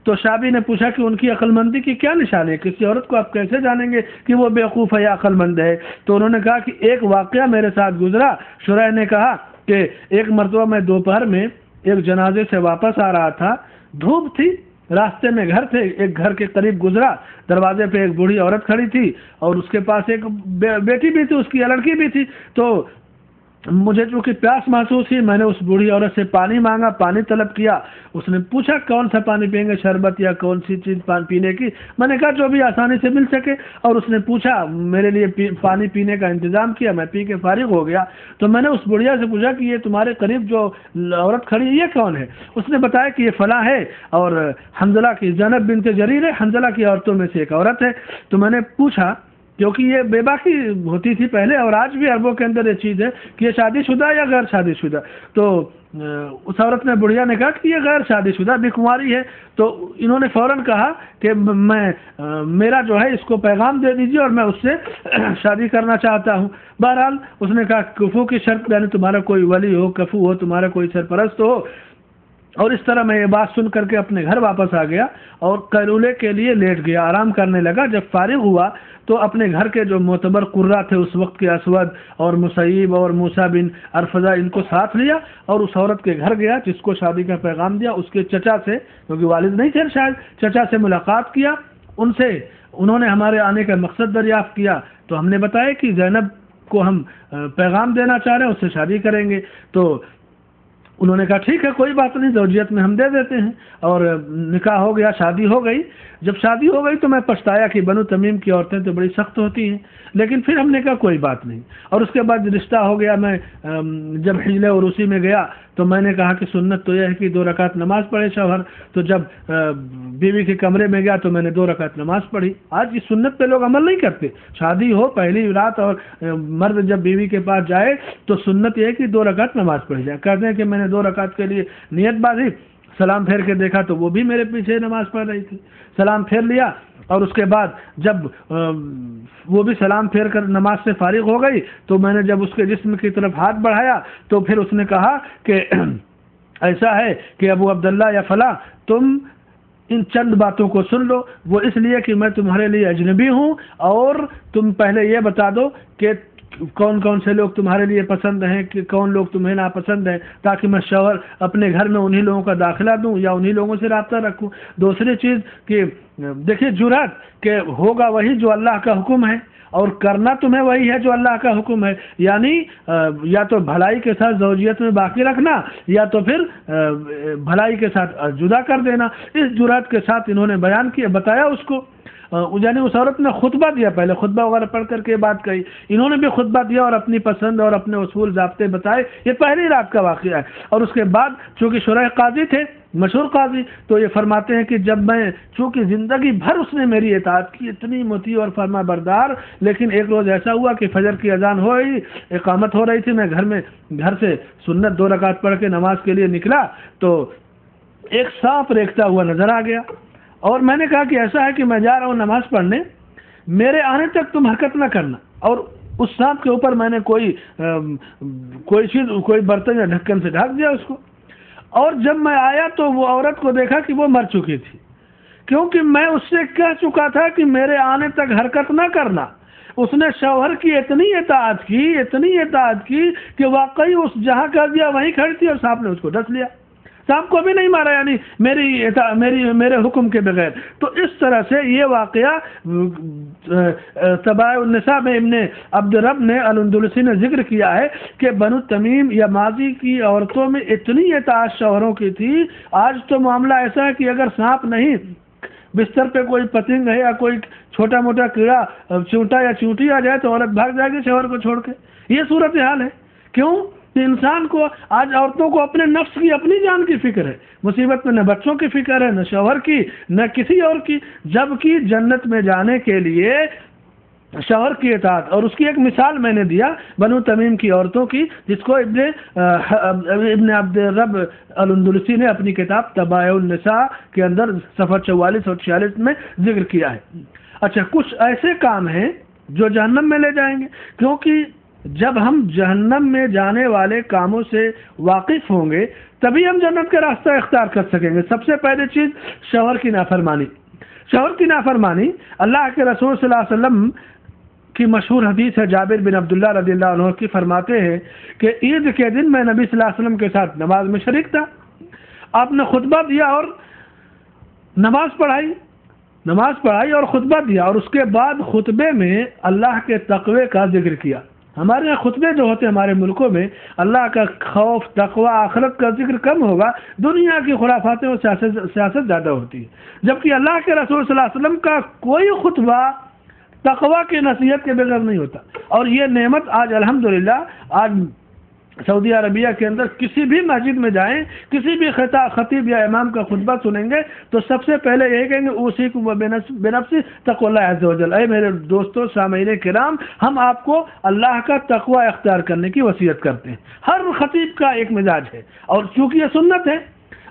تو شعبی نے پوچھا کہ ان کی عقل مندی کی کیا نشانی ہے، کسی عورت کو آپ کیسے جانیں گے کہ وہ بیوقوف ہے یا عقل مند ہے؟ تو انہوں نے کہا کہ ایک واقعہ میرے ساتھ گزرا۔ شریح نے کہا کہ ایک مرتبہ میں دوپہر میں ایک جنازے سے واپس آ رہا تھا، دھوپ تھی، راستے میں گھر تھے، ایک گھر کے قریب گزرا، دروازے پہ ایک بوڑھی عورت کھڑی تھی اور اس کے پاس ایک بیٹی بھی تھی، اس کی لڑکی بھی تھی۔ تو مجھے چونکہ پیاس محسوس ہوئی، میں نے اس بوڑھی عورت سے پانی مانگا، پانی طلب کیا۔ اس نے پوچھا کون سا پانی پئیں گے، شربت یا کون سی چیز پینے کی؟ میں نے کہا جو بھی آسانی سے مل سکے، اور اس نے پوچھا، میرے لیے پانی پینے کا انتظام کیا، میں پی کے فارغ ہو گیا۔ تو میں نے اس بڑھیا سے پوچھا کہ یہ تمہارے قریب جو عورت کھڑی ہے یہ کون ہے؟ اس نے بتایا کہ یہ فلاں ہے، اور حنظلہ کی، زینب بنت جریر ہے، حنظلہ کی عورتوں میں سے ایک عورت ہے۔ تو میں نے پوچھا، کیونکہ یہ بے باکی ہوتی تھی پہلے، اور آج بھی عربوں کے اندر یہ چیز ہے کہ یہ شادی شدہ یا غیر شادی شدہ؟ تو اس عورت نے، بڑھیا نے کہا کہ یہ غیر شادی شدہ بھی کنواری ہے۔ تو انہوں نے فوراً کہا کہ میرا جو ہے اس کو پیغام دے دیجیے اور میں اس سے شادی کرنا چاہتا ہوں۔ بہرحال اس نے کہا کفو کی شرط، یعنی تمہارا کوئی ولی ہو، کفو ہو، تمہارا کوئی سرپرست ہو۔ اور اس طرح میں یہ بات سن کر کے اپنے گھر واپس آ گیا اور قیلولے کے لیے لیٹ گیا، آرام کرنے لگا۔ جب فارغ ہوا تو اپنے گھر کے جو معتبر قرہ تھے اس وقت کے، اسود اور مسیب اور موسیٰ بن ارفزہ، ان کو ساتھ لیا اور اس عورت کے گھر گیا جس کو شادی کا پیغام دیا، اس کے چچا سے، کیونکہ والد نہیں تھے شاید، چچا سے ملاقات کیا۔ ان سے انہوں نے ہمارے آنے کا مقصد دریافت کیا، تو ہم نے بتایا کہ زینب کو ہم پیغام دینا چاہ رہے ہیں، اس سے شادی کریں گے۔ تو انہوں نے کہا ٹھیک ہے کوئی بات نہیں، زوجیت میں ہم دے دیتے ہیں، اور نکاح ہو گیا، شادی ہو گئی۔ جب شادی ہو گئی تو میں پچھتایا کہ بنو تمیم کی عورتیں تو بڑی سخت ہوتی ہیں، لیکن پھر ہم نے کہا کوئی بات نہیں۔ اور اس کے بعد رشتہ ہو گیا، میں جب حجلے عروسی میں گیا تو میں نے کہا کہ سنت تو یہ ہے کہ 2 رکعت نماز پڑھے شوہر، تو جب بیوی کے کمرے میں گیا تو میں نے 2 رکعت نماز پڑھی۔ آج اس سنت پہ لوگ عمل نہیں کرتے، شادی ہو پہلی رات اور مرد جب بیوی کے پاس جائے تو سنت یہ ہے کہ 2 رکعت نماز پڑھی جائے۔ کہتے ہیں کہ میں نے 2 رکعت کے لیے نیت باندھی، سلام پھیر کے دیکھا تو وہ بھی میرے پیچھے نماز پڑھ رہی تھی، سلام پھیر لیا، اور اس کے بعد جب وہ بھی سلام پھیر کر نماز سے فارغ ہو گئی تو میں نے جب اس کے جسم کی طرف ہاتھ بڑھایا تو پھر اس نے کہا کہ ایسا ہے کہ ابو عبداللہ یا فلاں تم ان چند باتوں کو سن لو، وہ اس لیے کہ میں تمہارے لیے اجنبی ہوں، اور تم پہلے یہ بتا دو کہ کون کون سے لوگ تمہارے لیے پسند ہیں، کہ کون لوگ تمہیں ناپسند ہیں، تاکہ میں شوہر اپنے گھر میں انہی لوگوں کا داخلہ دوں یا انہی لوگوں سے رابطہ رکھوں۔ دوسری چیز کہ دیکھیے جرات کہ ہوگا وہی جو اللہ کا حکم ہے، اور کرنا تمہیں وہی ہے جو اللہ کا حکم ہے، یعنی یا تو بھلائی کے ساتھ زوجیت میں باقی رکھنا یا تو پھر بھلائی کے ساتھ جدا کر دینا۔ اس جرات کے ساتھ انہوں نے بیان کیا، بتایا اس کو، یعنی اس عورت نے خطبہ دیا، پہلے خطبہ وغیرہ پڑھ کر کے بات کہی، انہوں نے بھی خطبہ دیا اور اپنی پسند اور اپنے اصول ضابطے بتائے۔ یہ پہلی رات کا واقعہ ہے، اور اس کے بعد چونکہ شرح قاضی تھے، مشہور قاضی، تو یہ فرماتے ہیں کہ جب میں چونکہ زندگی بھر اس نے میری اطاعت کی، اتنی مطیع اور فرما بردار، لیکن ایک روز ایسا ہوا کہ فجر کی اذان ہو رہی، اقامت ہو رہی تھی، میں گھر سے سنت 2 رکعت پڑھ کے نماز کے لیے نکلا تو ایک سانپ ریکھتا ہوا نظر آ گیا، اور میں نے کہا کہ ایسا ہے کہ میں جا رہا ہوں نماز پڑھنے، میرے آنے تک تم حرکت نہ کرنا، اور اس سانپ کے اوپر میں نے کوئی برتن یا ڈھکن سے ڈھک دیا اس کو، اور جب میں آیا تو وہ عورت کو دیکھا کہ وہ مر چکی تھی، کیونکہ میں اس سے کہہ چکا تھا کہ میرے آنے تک حرکت نہ کرنا۔ اس نے شوہر کی اتنی اطاعت کی کہ واقعی اس جہاں کر دیا وہیں کھڑی تھی، اور سانپ نے اس کو ڈس لیا، سانپ کو بھی نہیں مارا، یعنی میرے حکم کے بغیر۔ تو اس طرح سے یہ واقعہ تباہ النساء میں ابن عبد رب نے الاندلسی نے ذکر کیا ہے کہ بنو تمیم یا ماضی کی عورتوں میں اتنی اطاعت شوہروں کی تھی۔ آج تو معاملہ ایسا ہے کہ اگر سانپ نہیں، بستر پہ کوئی پتنگ ہے یا کوئی چھوٹا موٹا کیڑا، چونٹا یا چونٹی آ جائے تو عورت بھاگ جائے گی شوہر کو چھوڑ کے۔ یہ صورتحال ہے، کیوں کہ انسان کو آج عورتوں کو اپنے نفس کی، اپنی جان کی فکر ہے، مصیبت میں نہ بچوں کی فکر ہے، نہ شوہر کی، نہ کسی اور کی، جبکہ جنت میں جانے کے لیے شوہر کی اطاعت۔ اور اس کی ایک مثال میں نے دیا بنو تمیم کی عورتوں کی، جس کو ابن عبد رب الاندلسی نے اپنی کتاب تباہ النساء کے اندر صفحہ 44 اور 46 میں ذکر کیا ہے۔ اچھا، کچھ ایسے کام ہیں جو جہنم میں لے جائیں گے، کیونکہ جب ہم جہنم میں جانے والے کاموں سے واقف ہوں گے تبھی ہم جنت کا راستہ اختیار کر سکیں گے۔ سب سے پہلی چیز شوہر کی نافرمانی۔ شوہر کی نافرمانی، اللہ کے رسول صلی اللہ علیہ وسلم کی مشہور حدیث ہے، جابر بن عبداللہ رضی اللہ عنہ کی، فرماتے ہیں کہ عید کے دن میں نبی صلی اللہ علیہ وسلم کے ساتھ نماز میں شریک تھا، آپ نے خطبہ دیا اور نماز پڑھائی اور خطبہ دیا، اور اس کے بعد خطبے میں اللہ کے تقوی کا ذکر کیا۔ ہمارے یہاں خطبے جو ہوتے ہیں ہمارے ملکوں میں، اللہ کا خوف، تقوی، آخرت کا ذکر کم ہوگا، دنیا کی خرافاتیں اور سیاست زیادہ ہوتی ہے، جبکہ اللہ کے رسول صلی اللہ علیہ وسلم کا کوئی خطبہ تقوی کی نصیحت کے بغیر نہیں ہوتا۔ اور یہ نعمت آج الحمدللہ، آج سعودی عربیہ کے اندر کسی بھی مسجد میں جائیں، کسی بھی خطیب یا امام کا خطبہ سنیں گے تو سب سے پہلے یہی کہیں گے اوصیکم بنفسی تقوی اللہ عز وجل، اے میرے دوستو سامعین کرام، ہم آپ کو اللہ کا تقوی اختیار کرنے کی وصیت کرتے ہیں۔ ہر خطیب کا ایک مزاج ہے، اور چونکہ یہ سنت ہے،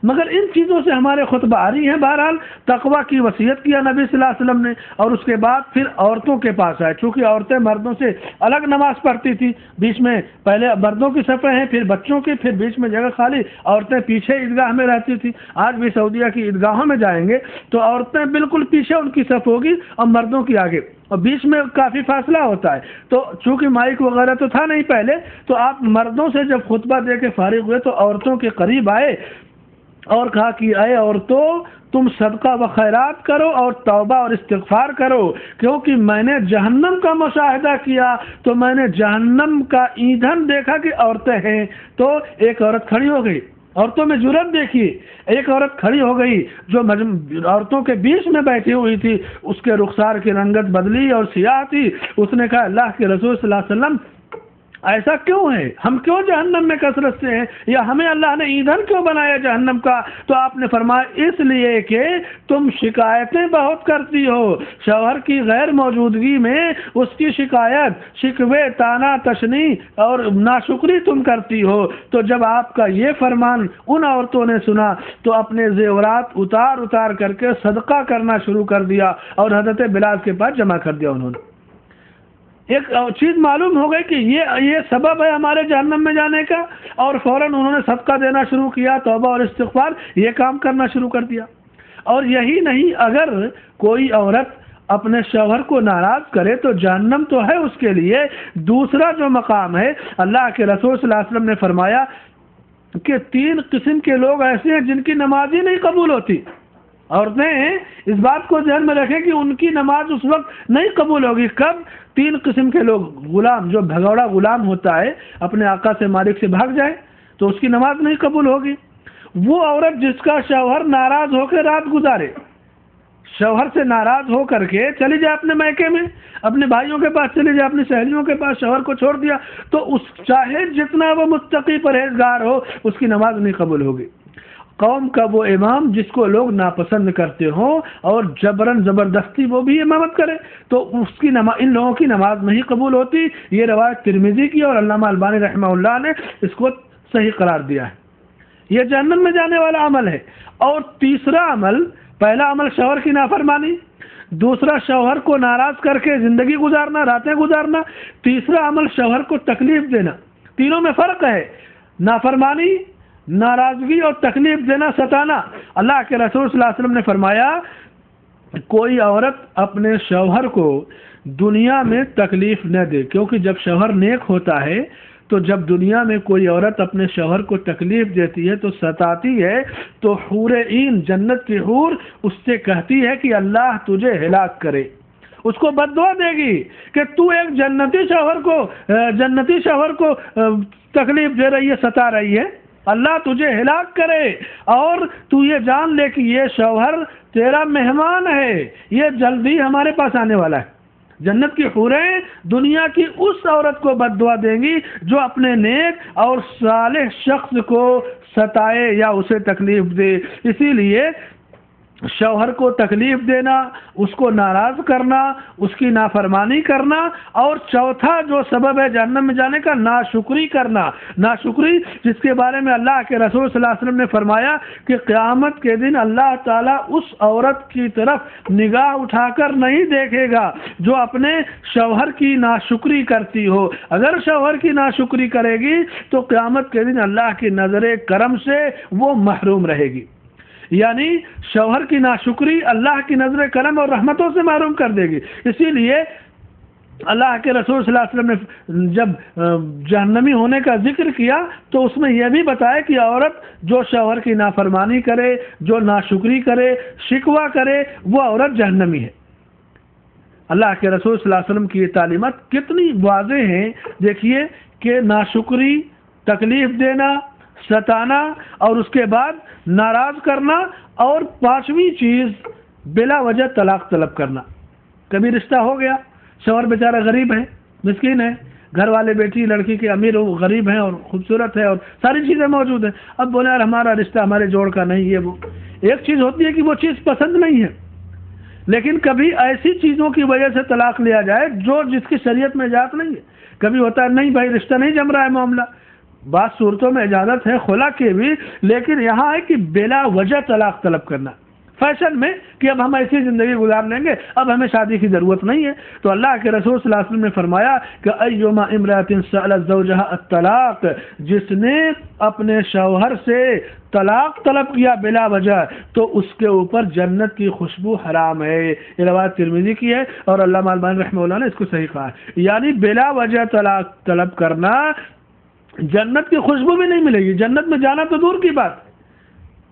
مگر ان چیزوں سے ہمارے خطبہ آ رہی ہیں۔ بہرحال تقوی کی وصیت کیا نبی صلی اللہ علیہ وسلم نے، اور اس کے بعد پھر عورتوں کے پاس آئے، چونکہ عورتیں مردوں سے الگ نماز پڑھتی تھی، بیچ میں پہلے مردوں کی صفیں ہیں، پھر بچوں کی، پھر بیچ میں جگہ خالی، عورتیں پیچھے عیدگاہ میں رہتی تھی۔ آج بھی سعودیہ کی عیدگاہوں میں جائیں گے تو عورتیں بالکل پیچھے ان کی صف ہوگی اور مردوں کی آگے، اور بیچ میں کافی فاصلہ ہوتا ہے۔ تو چونکہ مائک وغیرہ تو تھا نہیں پہلے، تو آپ مردوں سے جب خطبہ دے کے فارغ ہوئے تو عورتوں کے قریب آئے اور کہا کہ اے عورتوں، تم صدقہ و خیرات کرو اور توبہ اور استغفار کرو، کیونکہ میں نے جہنم کا مشاہدہ کیا تو میں نے جہنم کا ایندھن دیکھا کہ عورتیں ہیں۔ تو ایک عورت کھڑی ہو گئی، عورتوں میں جرأت دیکھیے، ایک عورت کھڑی ہو گئی جو عورتوں کے بیچ میں بیٹھی ہوئی تھی، اس کے رخسار کی رنگت بدلی اور سیاہ تھی، اس نے کہا اللہ کے رسول صلی اللہ علیہ وسلم ایسا کیوں ہے، ہم کیوں جہنم میں کثرت سے ہیں، یا ہمیں اللہ نے ایندھن کیوں بنایا جہنم کا؟ تو آپ نے فرمایا اس لیے کہ تم شکایتیں بہت کرتی ہو، شوہر کی غیر موجودگی میں اس کی شکایت، شکوے، تانا تشنی اور ناشکری تم کرتی ہو۔ تو جب آپ کا یہ فرمان ان عورتوں نے سنا تو اپنے زیورات اتار کر کے صدقہ کرنا شروع کر دیا اور حضرت بلال کے پاس جمع کر دیا انہوں نے۔ ایک چیز معلوم ہو گئی کہ یہ سبب ہے ہمارے جہنم میں جانے کا، اور فوراً انہوں نے صدقہ دینا شروع کیا، توبہ اور استغفار یہ کام کرنا شروع کر دیا۔ اور یہی نہیں، اگر کوئی عورت اپنے شوہر کو ناراض کرے تو جہنم تو ہے اس کے لیے، دوسرا جو مقام ہے اللہ کے رسول صلی اللہ علیہ وسلم نے فرمایا کہ 3 قسم کے لوگ ایسے ہیں جن کی نماز ہی نہیں قبول ہوتی۔ عورتیں اس بات کو ذہن میں رکھیں کہ ان کی نماز اس وقت نہیں قبول ہوگی۔ کب؟ 3 قسم کے لوگ، غلام، جو بھگوڑا غلام ہوتا ہے اپنے آقا سے، مالک سے بھاگ جائے تو اس کی نماز نہیں قبول ہوگی۔ وہ عورت جس کا شوہر ناراض ہو کے رات گزارے، شوہر سے ناراض ہو کر کے چلی جائے اپنے میکے میں، اپنے بھائیوں کے پاس چلی جائے، اپنی سہیلیوں کے پاس، شوہر کو چھوڑ دیا، تو اس چاہے جتنا وہ متقی پرہیزگار ہو اس کی نماز نہیں قبول ہوگی۔ قوم کا وہ امام جس کو لوگ ناپسند کرتے ہوں اور جبراً زبردستی وہ بھی امامت کرے تو اس کی ان لوگوں کی نماز نہیں قبول ہوتی۔ یہ روایت ترمذی کی اور علامہ البانی رحمہ اللہ نے اس کو صحیح قرار دیا ہے۔ یہ جہنم میں جانے والا عمل ہے۔ اور تیسرا عمل، پہلا عمل شوہر کی نافرمانی، دوسرا شوہر کو ناراض کر کے زندگی گزارنا، راتیں گزارنا، تیسرا عمل شوہر کو تکلیف دینا۔ تینوں میں فرق ہے، نافرمانی، ناراضگی اور تکلیف دینا، ستانا۔ اللہ کے رسول صلی اللہ علیہ وسلم نے فرمایا کوئی عورت اپنے شوہر کو دنیا میں تکلیف نہ دے، کیونکہ جب شوہر نیک ہوتا ہے تو جب دنیا میں کوئی عورت اپنے شوہر کو تکلیف دیتی ہے تو ستاتی ہے تو حور عین، جنت کی حور، اس سے کہتی ہے کہ اللہ تجھے ہلاک کرے، اس کو بد دعا دے گی کہ تو ایک جنتی شوہر کو تکلیف دے رہی ہے، ستا رہی ہے، اللہ تجھے ہلاک کرے، اور تو یہ جان لے کہ یہ شوہر تیرا مہمان ہے، یہ جلدی ہمارے پاس آنے والا ہے۔ جنت کی حوریں دنیا کی اس عورت کو بد دعا دیں گی جو اپنے نیک اور صالح شخص کو ستائے یا اسے تکلیف دے۔ اسی لیے شوہر کو تکلیف دینا، اس کو ناراض کرنا، اس کی نافرمانی کرنا، اور چوتھا جو سبب ہے جہنم میں جانے کا، ناشکری کرنا۔ ناشکری جس کے بارے میں اللہ کے رسول صلی اللہ علیہ وسلم نے فرمایا کہ قیامت کے دن اللہ تعالیٰ اس عورت کی طرف نگاہ اٹھا کر نہیں دیکھے گا جو اپنے شوہر کی ناشکری کرتی ہو۔ اگر شوہر کی ناشکری کرے گی تو قیامت کے دن اللہ کی نظر کرم سے وہ محروم رہے گی، یعنی شوہر کی ناشکری اللہ کی نظر کرم اور رحمتوں سے محروم کر دے گی۔ اسی لیے اللہ کے رسول صلی اللہ علیہ وسلم نے جب جہنمی ہونے کا ذکر کیا تو اس میں یہ بھی بتایا کہ عورت جو شوہر کی نافرمانی کرے، جو ناشکری کرے، شکوہ کرے، وہ عورت جہنمی ہے۔ اللہ کے رسول صلی اللہ علیہ وسلم کی یہ تعلیمات کتنی واضح ہیں، دیکھیے کہ ناشکری، تکلیف دینا، ستانا، اور اس کے بعد ناراض کرنا، اور 5ویں چیز بلا وجہ طلاق طلب کرنا۔ کبھی رشتہ ہو گیا، شوہر بیچارہ غریب ہے، مسکین ہے، گھر والے بیٹی لڑکی کے امیر ہو، غریب ہیں اور خوبصورت ہے اور ساری چیزیں موجود ہیں، اب بولے یار ہمارا رشتہ ہمارے جوڑ کا نہیں ہے۔ وہ ایک چیز ہوتی ہے کہ وہ چیز پسند نہیں ہے، لیکن کبھی ایسی چیزوں کی وجہ سے طلاق لیا جائے جو جس کی شریعت میں اجازت نہیں ہے۔ کبھی ہوتا ہے نہیں بھائی رشتہ نہیں جم رہا ہے معاملہ، بعض صورتوں میں اجازت ہے خلا کی بھی، لیکن یہاں ہے کہ بلا وجہ طلاق طلب کرنا فیشن میں کہ اب ہم ایسی زندگی گزار لیں گے، اب ہمیں شادی کی ضرورت نہیں ہے۔ تو اللہ کے رسول صلی اللہ علیہ وسلم نے فرمایا کہ ایما امرأۃ سألت زوجها الطلاق، جس نے اپنے شوہر سے طلاق طلب کیا بلا وجہ تو اس کے اوپر جنت کی خوشبو حرام ہے۔ یہ روایت ترمذی کی ہے اور علامہ البانی رحمہ اللہ نے اس کو صحیح کہا ہے، یعنی بلا وجہ طلاق طلب کرنا، جنت کی خوشبو بھی نہیں ملے گی، جنت میں جانا تو دور کی بات،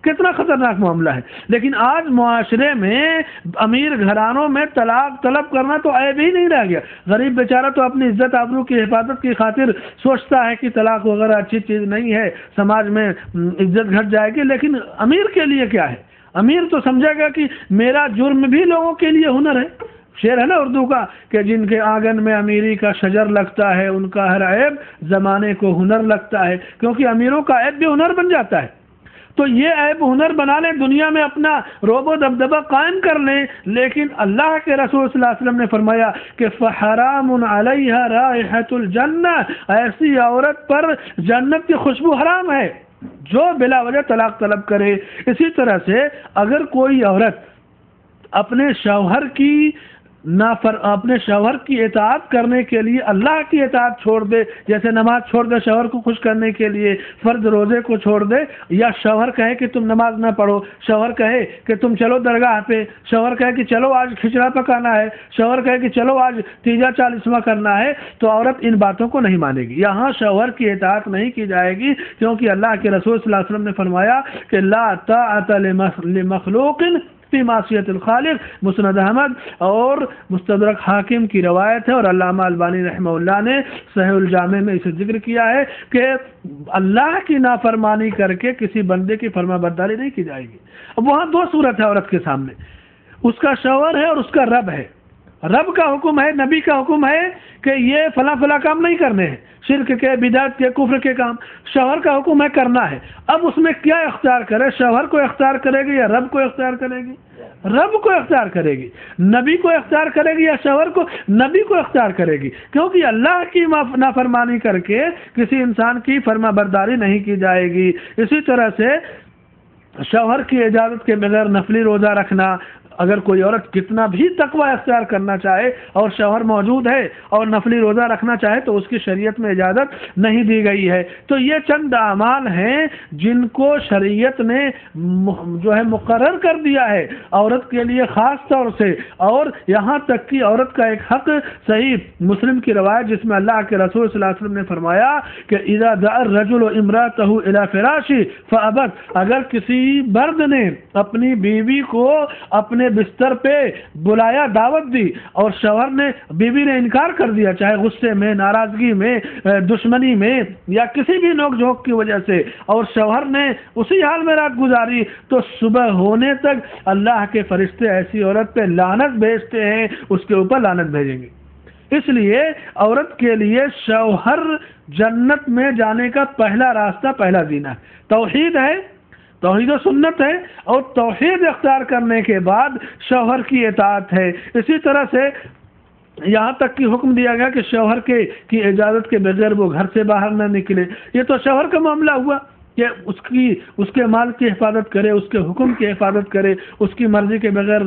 کتنا خطرناک معاملہ ہے. لیکن آج معاشرے میں امیر گھرانوں میں طلاق طلب کرنا تو عیب ہی نہیں رہ گیا. غریب بیچارہ تو اپنی عزت آبرو کی حفاظت کی خاطر سوچتا ہے کہ طلاق وغیرہ اچھی چیز نہیں ہے, سماج میں عزت گھٹ جائے گی. لیکن امیر کے لیے کیا ہے؟ امیر تو سمجھے گا کہ میرا جرم بھی لوگوں کے لیے ہنر ہے. شعر ہے نا اردو کا کہ جن کے آنگن میں امیری کا شجر لگتا ہے ان کا ہر عیب زمانے کو ہنر لگتا ہے. کیونکہ امیروں کا عیب بھی ہنر بن جاتا ہے. تو یہ عیب ہنر بنا لیں, دنیا میں اپنا روب و دبدبہ قائم کر لیں. لیکن اللہ کے رسول صلی اللہ علیہ وسلم نے فرمایا کہ فحرام علیہا رائحۃ الجنہ, ایسی عورت پر جنت کی خوشبو حرام ہے جو بلا وجہ طلاق طلب کرے. اسی طرح سے اگر کوئی عورت اپنے شوہر کی اطاعت کرنے کے لیے اللہ کی اطاعت چھوڑ دے, جیسے نماز چھوڑ دے شوہر کو خوش کرنے کے لیے, فرض روزے کو چھوڑ دے, یا شوہر کہے کہ تم نماز نہ پڑھو, شوہر کہے کہ تم چلو درگاہ پہ, شوہر کہے کہ چلو آج کھچڑا پکانا ہے, شوہر کہے کہ چلو آج تیجا چالیسواں کرنا ہے, تو عورت ان باتوں کو نہیں مانے گی. یہاں شوہر کی اطاعت نہیں کی جائے گی, کیونکہ اللہ کے رسول صلی اللہ علیہ وسلم نے فرمایا کہ لا طاعت لمخلوق فی معصیت الخالق. مسند احمد اور مستدرک حاکم کی روایت ہے, اور علامہ البانی رحمہ اللہ نے صحیح الجامع میں اسے ذکر کیا ہے کہ اللہ کی نافرمانی کر کے کسی بندے کی فرما برداری نہیں کی جائے گی. اب وہاں دو صورت ہے عورت کے سامنے, اس کا شوہر ہے اور اس کا رب ہے. رب کا حکم ہے, نبی کا حکم ہے کہ یہ فلاں فلاں کام نہیں کرنے ہیں, شرک کے, بدعت کے, کفر کے کام. شوہر کا حکم ہے کرنا ہے. اب اس میں کیا اختیار کرے, شوہر کو اختیار کرے گی یا رب کو اختیار کرے گی؟ رب کو اختیار کرے گی. نبی کو اختیار کرے گی یا شوہر کو؟ نبی کو اختیار کرے گی, کیونکہ اللہ کی نافرمانی کر کے کسی انسان کی فرما برداری نہیں کی جائے گی. اسی طرح سے شوہر کی اجازت کے بغیر نفلی روزہ رکھنا, اگر کوئی عورت کتنا بھی تقوی اختیار کرنا چاہے اور شوہر موجود ہے اور نفلی روزہ رکھنا چاہے تو اس کی شریعت میں اجازت نہیں دی گئی ہے. تو یہ چند اعمال ہیں جن کو شریعت نے جو ہے مقرر کر دیا ہے عورت کے لیے خاص طور سے. اور یہاں تک کہ عورت کا ایک حق, صحیح مسلم کی روایت جس میں اللہ کے رسول صلی اللہ علیہ وسلم نے فرمایا کہ اذا دعا الرجل امرأته الى فراشی فابت, اگر کسی مرد نے اپنی بیوی کو اپنے بستر پہ بلایا, دعوت دی, اور شوہر نے, بیوی نے انکار کر دیا, چاہے غصے میں, ناراضگی میں, دشمنی میں یا کسی بھی نوک جھوک کی وجہ سے, اور شوہر نے اسی حال میں رات گزاری, تو صبح ہونے تک اللہ کے فرشتے ایسی عورت پہ لعنت بھیجتے ہیں, اس کے اوپر لعنت بھیجیں گے. اس لیے عورت کے لیے شوہر جنت میں جانے کا پہلا راستہ, پہلا زینہ توحید ہے, توحید و سنت ہے, اور توحید اختیار کرنے کے بعد شوہر کی اطاعت ہے. اسی طرح سے یہاں تک کہ حکم دیا گیا کہ شوہر کی اجازت کے بغیر وہ گھر سے باہر نہ نکلے. یہ تو شوہر کا معاملہ ہوا کہ اس کے مال کی حفاظت کرے, اس کے حکم کی حفاظت کرے, اس کی مرضی کے بغیر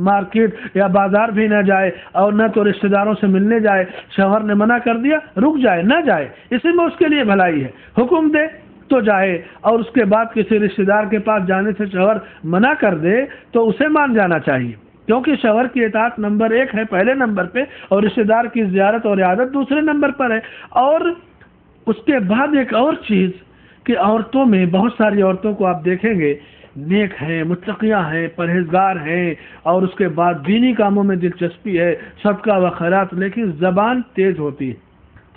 مارکیٹ یا بازار بھی نہ جائے, اور نہ تو رشتہ داروں سے ملنے جائے. شوہر نے منع کر دیا, رک جائے, نہ جائے, اسی میں اس کے لیے بھلائی ہے. حکم دے تو جائے, اور اس کے بعد کسی رشتہ دار کے پاس جانے سے شوہر منع کر دے تو اسے مان جانا چاہیے, کیونکہ شوہر کی اطاعت نمبر 1 ہے, پہلے نمبر پہ, اور رشتہ دار کی زیارت اور عیادت دوسرے نمبر پر ہے. اور اس کے بعد ایک اور چیز کہ عورتوں میں بہت ساری عورتوں کو آپ دیکھیں گے نیک ہیں, متقیاں ہیں, پرہیزگار ہیں, اور اس کے بعد دینی کاموں میں دلچسپی ہے, صدقہ و خیرات, لیکن زبان تیز ہوتی ہے,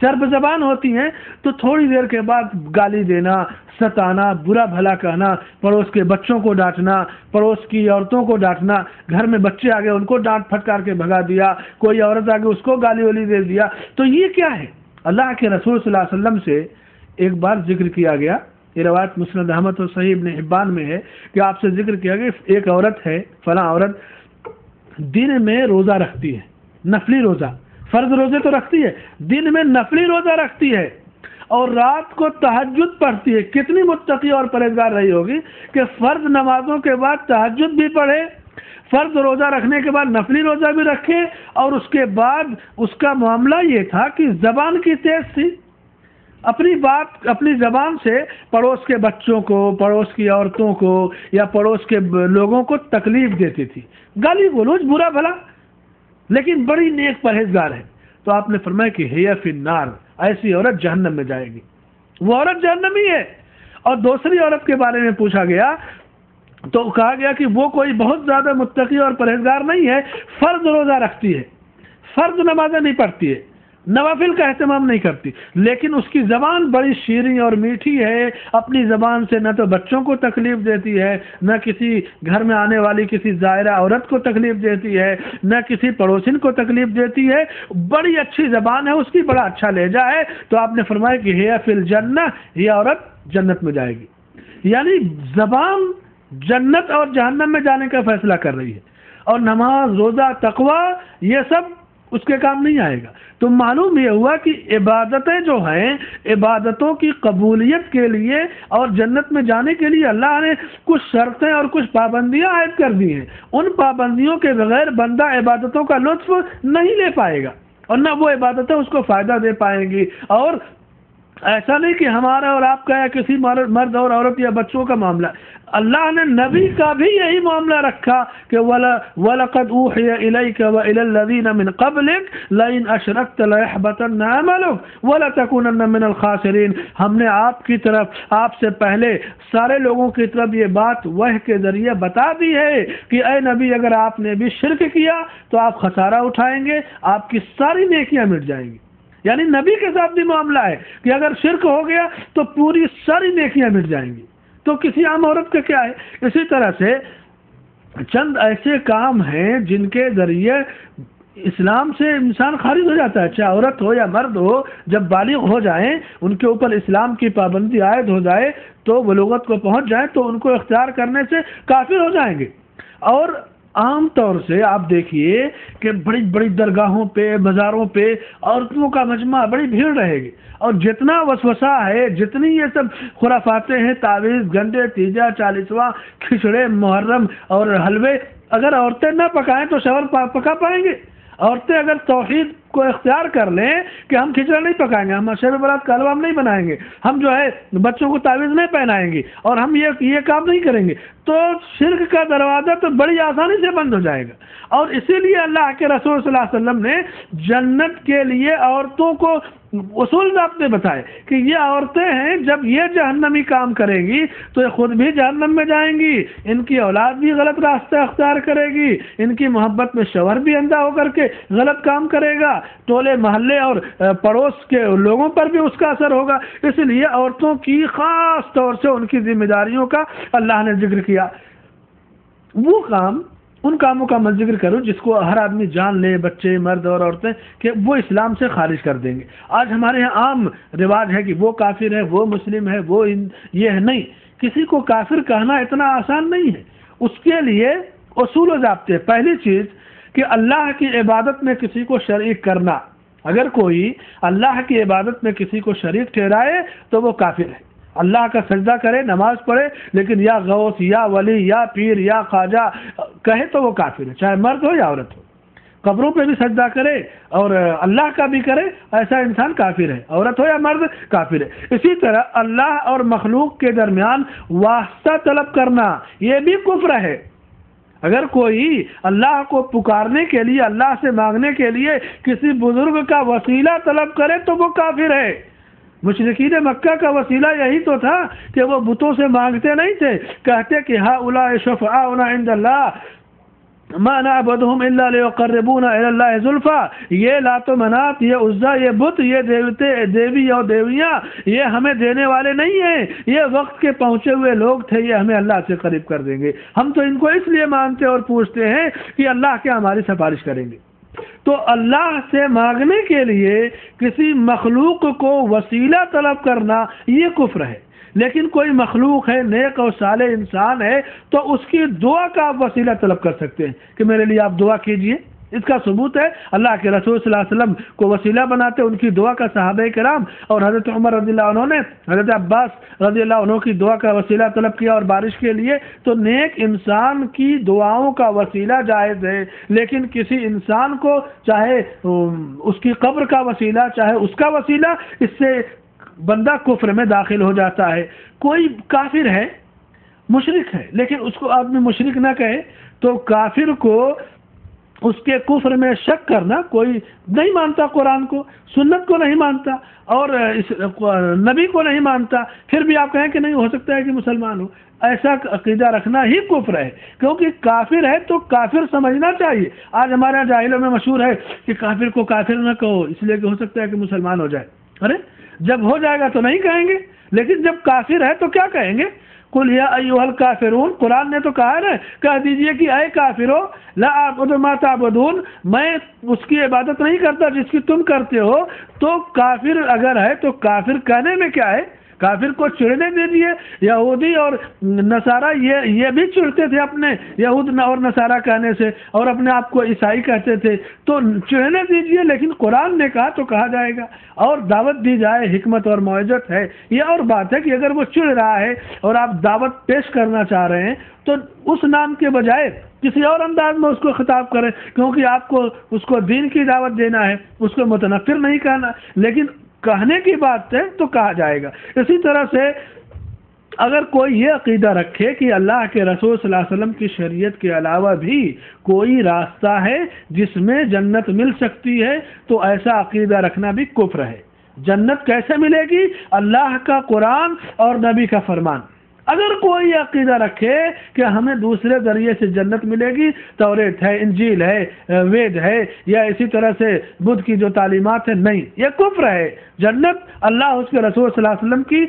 چرب زبان ہوتی ہیں. تو تھوڑی دیر کے بعد گالی دینا, ستانا, برا بھلا کہنا, پڑوس کے بچوں کو ڈانٹنا, پڑوس کی عورتوں کو ڈانٹنا, گھر میں بچے آگے ان کو ڈانٹ پھٹکار کے بھگا دیا, کوئی عورت آگے اس کو گالی والی دے دیا. تو یہ کیا ہے؟ اللہ کے رسول صلی اللہ علیہ وسلم سے ایک بار ذکر کیا گیا, یہ روایت مسند احمد اور صحیح ابن حبان میں ہے کہ آپ سے ذکر کیا گیا ایک عورت ہے, فلاں عورت دن میں روزہ رکھتی ہے, نفلی روزہ, فرض روزے تو رکھتی ہے, دن میں نفلی روزہ رکھتی ہے, اور رات کو تہجد پڑھتی ہے. کتنی متقی اور پرہیزگار رہی ہوگی کہ فرض نمازوں کے بعد تہجد بھی پڑھے, فرض روزہ رکھنے کے بعد نفلی روزہ بھی رکھے, اور اس کے بعد اس کا معاملہ یہ تھا کہ زبان کی تیز تھی, اپنی بات اپنی زبان سے پڑوس کے بچوں کو, پڑوس کی عورتوں کو یا پڑوس کے لوگوں کو تکلیف دیتی تھی, گالی گلوچ, برا بھلا, لیکن بڑی نیک پرہیزگار ہے. تو آپ نے فرمایا کہ ہی فی النار, ایسی عورت جہنم میں جائے گی, وہ عورت جہنمی ہے. اور دوسری عورت کے بارے میں پوچھا گیا تو کہا گیا کہ وہ کوئی بہت زیادہ متقی اور پرہیزگار نہیں ہے، فرض روزہ رکھتی ہے، فرض نمازیں نہیں پڑھتی ہے، نوافل کا اہتمام نہیں کرتی، لیکن اس کی زبان بڑی شیریں اور میٹھی ہے، اپنی زبان سے نہ تو بچوں کو تکلیف دیتی ہے، نہ کسی گھر میں آنے والی کسی زائرہ عورت کو تکلیف دیتی ہے، نہ کسی پڑوسن کو تکلیف دیتی ہے، بڑی اچھی زبان ہے اس کی، بڑا اچھا لہجہ ہے۔ تو آپ نے فرمایا کہ ہی فی الجنہ، یہ عورت جنت میں جائے گی، یعنی زبان جنت اور جہنم میں جانے کا فیصلہ کر رہی ہے، اور نماز، روزہ، تقوی یہ سب اس کے کام نہیں آئے گا۔ تو معلوم یہ ہوا کہ عبادتیں جو ہیں، عبادتوں کی قبولیت کے لیے اور جنت میں جانے کے لیے اللہ نے کچھ شرطیں اور کچھ پابندیاں عائد کر دی ہیں۔ ان پابندیوں کے بغیر بندہ عبادتوں کا لطف نہیں لے پائے گا، اور نہ وہ عبادتیں اس کو فائدہ دے پائیں گی۔ اور ایسا نہیں کہ ہمارا اور آپ کا یا کسی مرد اور عورت یا بچوں کا معاملہ، اللہ نے نبی کا بھی یہی معاملہ رکھا کہ وَلَقَدْ أُوحِيَ إِلَيْكَ وَإِلَى الَّذِينَ مِنْ قَبْلِكَ لَئِنْ أَشْرَكْتَ لَيَحْبَطَنَّ عَمَلُكَ وَلَتَكُونَنَّ مِنَ الْخَاسِرِينَ۔ ہم نے آپ کی طرف، آپ سے پہلے سارے لوگوں کی طرف یہ بات وحی کے ذریعے بتا دی ہے کہ اے نبی، اگر آپ نے بھی شرک کیا تو آپ خسارہ اٹھائیں گے، آپ کی ساری نیکیاں مٹ جائیں گی۔ یعنی نبی کے ساتھ بھی معاملہ ہے کہ اگر شرک ہو گیا تو پوری ساری نیکیاں مٹ جائیں گی، تو کسی عام عورت کا کیا ہے؟ اسی طرح سے چند ایسے کام ہیں جن کے ذریعے اسلام سے انسان خارج ہو جاتا ہے، چاہے عورت ہو یا مرد ہو، جب بالغ ہو جائیں، ان کے اوپر اسلام کی پابندی عائد ہو جائے، تو بلوغت کو پہنچ جائیں، تو ان کو اختیار کرنے سے کافر ہو جائیں گے۔ اور عام طور سے آپ دیکھیے کہ بڑی بڑی درگاہوں پہ، بازاروں پہ عورتوں کا مجمع، بڑی بھیڑ رہے گی، اور جتنا وسوسہ ہے، جتنی یہ سب خرافاتیں ہیں، تعویذ، گنڈے، تیجا، چالیسواں، کھچڑے، محرم اور حلوے، اگر عورتیں نہ پکائیں تو شوہر پکا پائیں گے؟ عورتیں اگر توحید کو اختیار کر لیں کہ ہم کھچڑا نہیں پکائیں گے، ہم شب برات کا حلوہ ہم نہیں بنائیں گے، ہم جو ہے بچوں کو تعویذ نہیں پہنائیں گے، اور ہم یہ کام نہیں کریں گے، تو شرک کا دروازہ تو بڑی آسانی سے بند ہو جائے گا۔ اور اسی لیے اللہ کے رسول صلی اللہ علیہ وسلم نے جنت کے لیے عورتوں کو اصول ضابطے بتائے کہ یہ عورتیں ہیں، جب یہ جہنمی کام کرے گی تو یہ خود بھی جہنم میں جائیں گی، ان کی اولاد بھی غلط راستہ اختیار کرے گی، ان کی محبت میں شوہر بھی اندھا ہو کر کے غلط کام کرے گا، ٹولے محلے اور پڑوس کے لوگوں پر بھی اس کا اثر ہوگا۔ اس لیے عورتوں کی خاص طور سے ان کی ذمہ داریوں کا اللہ نے ذکر کیا۔ وہ کام، ان کاموں کا میں ذکر کروں جس کو ہر آدمی جان لے، بچے، مرد اور عورتیں، کہ وہ اسلام سے خارج کر دیں گے۔ آج ہمارے یہاں عام رواج ہے کہ وہ کافر ہے، وہ مسلم ہے، وہ یہ ہے۔ نہیں، کسی کو کافر کہنا اتنا آسان نہیں ہے، اس کے لیے اصول و ضابطے۔ پہلی چیز کہ اللہ کی عبادت میں کسی کو شریک کرنا، اگر کوئی اللہ کی عبادت میں کسی کو شریک ٹھہرائے تو وہ کافر ہے۔ اللہ کا سجدہ کرے، نماز پڑھے، لیکن یا غوث یا ولی یا پیر یا خواجہ کہے تو وہ کافر ہے، چاہے مرد ہو یا عورت ہو۔ قبروں پہ بھی سجدہ کرے اور اللہ کا بھی کرے، ایسا انسان کافر ہے، عورت ہو یا مرد کافر ہے۔ اسی طرح اللہ اور مخلوق کے درمیان واسطہ طلب کرنا، یہ بھی کفر ہے۔ اگر کوئی اللہ کو پکارنے کے لیے، اللہ سے مانگنے کے لیے کسی بزرگ کا وسیلہ طلب کرے تو وہ کافر ہے۔ مشرکین مکہ کا وسیلہ یہی تو تھا کہ وہ بتوں سے مانگتے نہیں تھے، کہتے کہ ہؤلاء شفعاؤنا عند اللہ ما نعبدهم الا ليقربونا الى الله زلفى۔ یہ لات و منات، یہ عزا، یہ بت، یہ دیوی اور دیویاں یہ ہمیں دینے والے نہیں ہیں، یہ وقت کے پہنچے ہوئے لوگ تھے، یہ ہمیں اللہ سے قریب کر دیں گے، ہم تو ان کو اس لیے مانتے اور پوچھتے ہیں کہ اللہ کیا ہماری سفارش کریں گے۔ تو اللہ سے مانگنے کے لیے کسی مخلوق کو وسیلہ طلب کرنا یہ کفر ہے۔ لیکن کوئی مخلوق ہے، نیک اور صالح انسان ہے، تو اس کی دعا کا آپ وسیلہ طلب کر سکتے ہیں کہ میرے لیے آپ دعا کیجئے۔ اس کا ثبوت ہے اللہ کے رسول صلی اللہ علیہ وسلم کو وسیلہ بناتے، ان کی دعا کا صحابہ کرام اور حضرت عمر رضی اللہ عنہ نے حضرت عباس رضی اللہ عنہ کی دعا کا وسیلہ طلب کیا اور بارش کے لیے۔ تو نیک انسان کی دعاؤں کا وسیلہ جائز ہے، لیکن کسی انسان کو چاہے اس کی قبر کا وسیلہ، چاہے اس کا وسیلہ، اس سے بندہ کفر میں داخل ہو جاتا ہے۔ کوئی کافر ہے، مشرک ہے، لیکن اس کو آدمی مشرک نہ کہے، تو کافر کو اس کے کفر میں شک کرنا، کوئی نہیں مانتا قرآن کو، سنت کو نہیں مانتا اور نبی کو نہیں مانتا، پھر بھی آپ کہیں کہ نہیں ہو سکتا ہے کہ مسلمان ہو، ایسا عقیدہ رکھنا ہی کفر ہے، کیونکہ کافر ہے تو کافر سمجھنا چاہیے۔ آج ہمارے جاہلوں میں مشہور ہے کہ کافر کو کافر نہ کہو، اس لیے کہ ہو سکتا ہے کہ مسلمان ہو جائے۔ ارے جب ہو جائے گا تو نہیں کہیں گے، لیکن جب کافر ہے تو کیا کہیں گے؟ قل یا ایھا الکافرون، قرآن نے تو کہا ہے، کہہ دیجئے کہ اے کافرو لا اعبد ما تعبدون، میں اس کی عبادت نہیں کرتا جس کی تم کرتے ہو۔ تو کافر اگر ہے تو کافر کہنے میں کیا ہے؟ کافر کو چڑھنے دیجئے۔ یہودی اور نصارہ یہ بھی چڑھتے تھے اپنے یہود اور نصارہ کہنے سے، اور اپنے آپ کو عیسائی کہتے تھے، تو چڑھنے دیجئے، لیکن قرآن نے کہا تو کہا جائے گا، اور دعوت دی جائے، حکمت اور موعظت ہے۔ یہ اور بات ہے کہ اگر وہ چڑھ رہا ہے اور آپ دعوت پیش کرنا چاہ رہے ہیں تو اس نام کے بجائے کسی اور انداز میں اس کو خطاب کریں، کیونکہ آپ کو اس کو دین کی دعوت دینا ہے، اس کو متنفر نہیں کہنا، لیکن کہنے کی بات ہے تو کہا جائے گا۔ اسی طرح سے اگر کوئی یہ عقیدہ رکھے کہ اللہ کے رسول صلی اللہ علیہ وسلم کی شریعت کے علاوہ بھی کوئی راستہ ہے جس میں جنت مل سکتی ہے، تو ایسا عقیدہ رکھنا بھی کفر ہے۔ جنت کیسے ملے گی؟ اللہ کا قرآن اور نبی کا فرمان۔ اگر کوئی عقیدہ رکھے کہ ہمیں دوسرے ذریعے سے جنت ملے گی، توریت ہے، انجیل ہے، وید ہے، یا اسی طرح سے بدھ کی جو تعلیمات ہیں، نہیں، یہ کفر ہے۔ جنت اللہ اس کے رسول صلی اللہ علیہ وسلم کی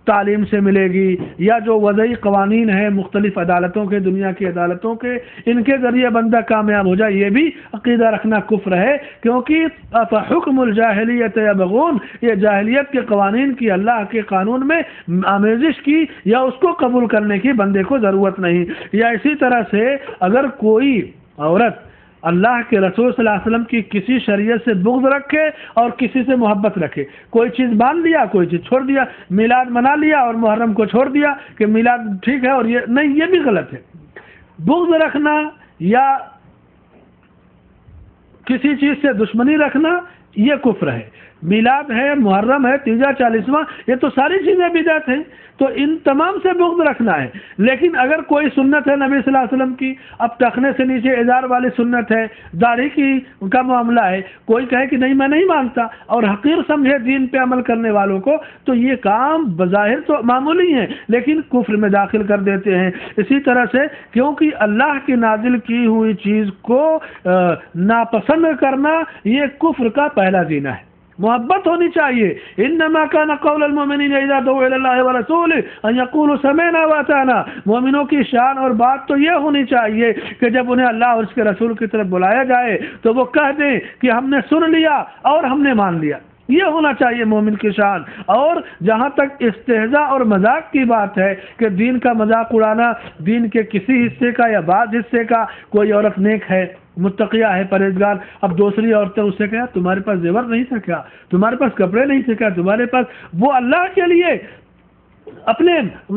تعلیم سے ملے گی، یا جو وضعی قوانین ہیں مختلف عدالتوں کے، دنیا کی عدالتوں کے، ان کے ذریعے بندہ کامیاب ہو جائے، یہ بھی عقیدہ رکھنا کفر ہے، کیونکہ افحکم الجاہلیت یبغون، یہ جاہلیت کے قوانین کی اللہ کے قانون میں آمیزش کی یا اس کو قبول کرنے کی بندے کو ضرورت نہیں۔ یا اسی طرح سے اگر کوئی عورت اللہ کے رسول صلی اللہ علیہ وسلم کی کسی شریعت سے بغض رکھے اور کسی سے محبت رکھے، کوئی چیز مان لیا، کوئی چیز چھوڑ دیا، میلاد منا لیا اور محرم کو چھوڑ دیا کہ میلاد ٹھیک ہے اور یہ نہیں، یہ بھی غلط ہے۔ بغض رکھنا یا کسی چیز سے دشمنی رکھنا یہ کفر ہے۔ میلاد ہے، محرم ہے، تیجا، 40واں، یہ تو ساری چیزیں بدعت ہیں، تو ان تمام سے بغض رکھنا ہے۔ لیکن اگر کوئی سنت ہے نبی صلی اللہ علیہ وسلم کی، اب ٹخنے سے نیچے ازار والی سنت ہے، داڑھی کی کا معاملہ ہے، کوئی کہے کہ نہیں میں نہیں مانتا اور حقیر سمجھے دین پہ عمل کرنے والوں کو، تو یہ کام بظاہر تو معمولی ہیں لیکن کفر میں داخل کر دیتے ہیں۔ اسی طرح سے کیونکہ اللہ کی نازل کی ہوئی چیز کو ناپسند کرنا یہ کفر کا پہلا زینہ ہے۔ محبت ہونی چاہیے۔ انما كان قول المؤمنین اذا دعوا الى الله ورسوله ان يقولوا سمعنا واطعنا، مومنوں کی شان اور بات تو یہ ہونی چاہیے کہ جب انہیں اللہ اور اس کے رسول کی طرف بلایا جائے تو وہ کہہ دیں کہ ہم نے سن لیا اور ہم نے مان لیا، یہ ہونا چاہیے مومن کی شان۔ اور جہاں تک استہزاء اور مذاق کی بات ہے کہ دین کا مذاق اڑانا، دین کے کسی حصے کا یا بعض حصے کا، کوئی عورت نیک ہے، متقیہ ہے، پرہیزگار، اب دوسری عورتیں اس سے کہا تمہارے پاس زیور نہیں تھا کیا، تمہارے پاس کپڑے نہیں تھے کیا، تمہارے پاس، وہ اللہ کے لیے اپنے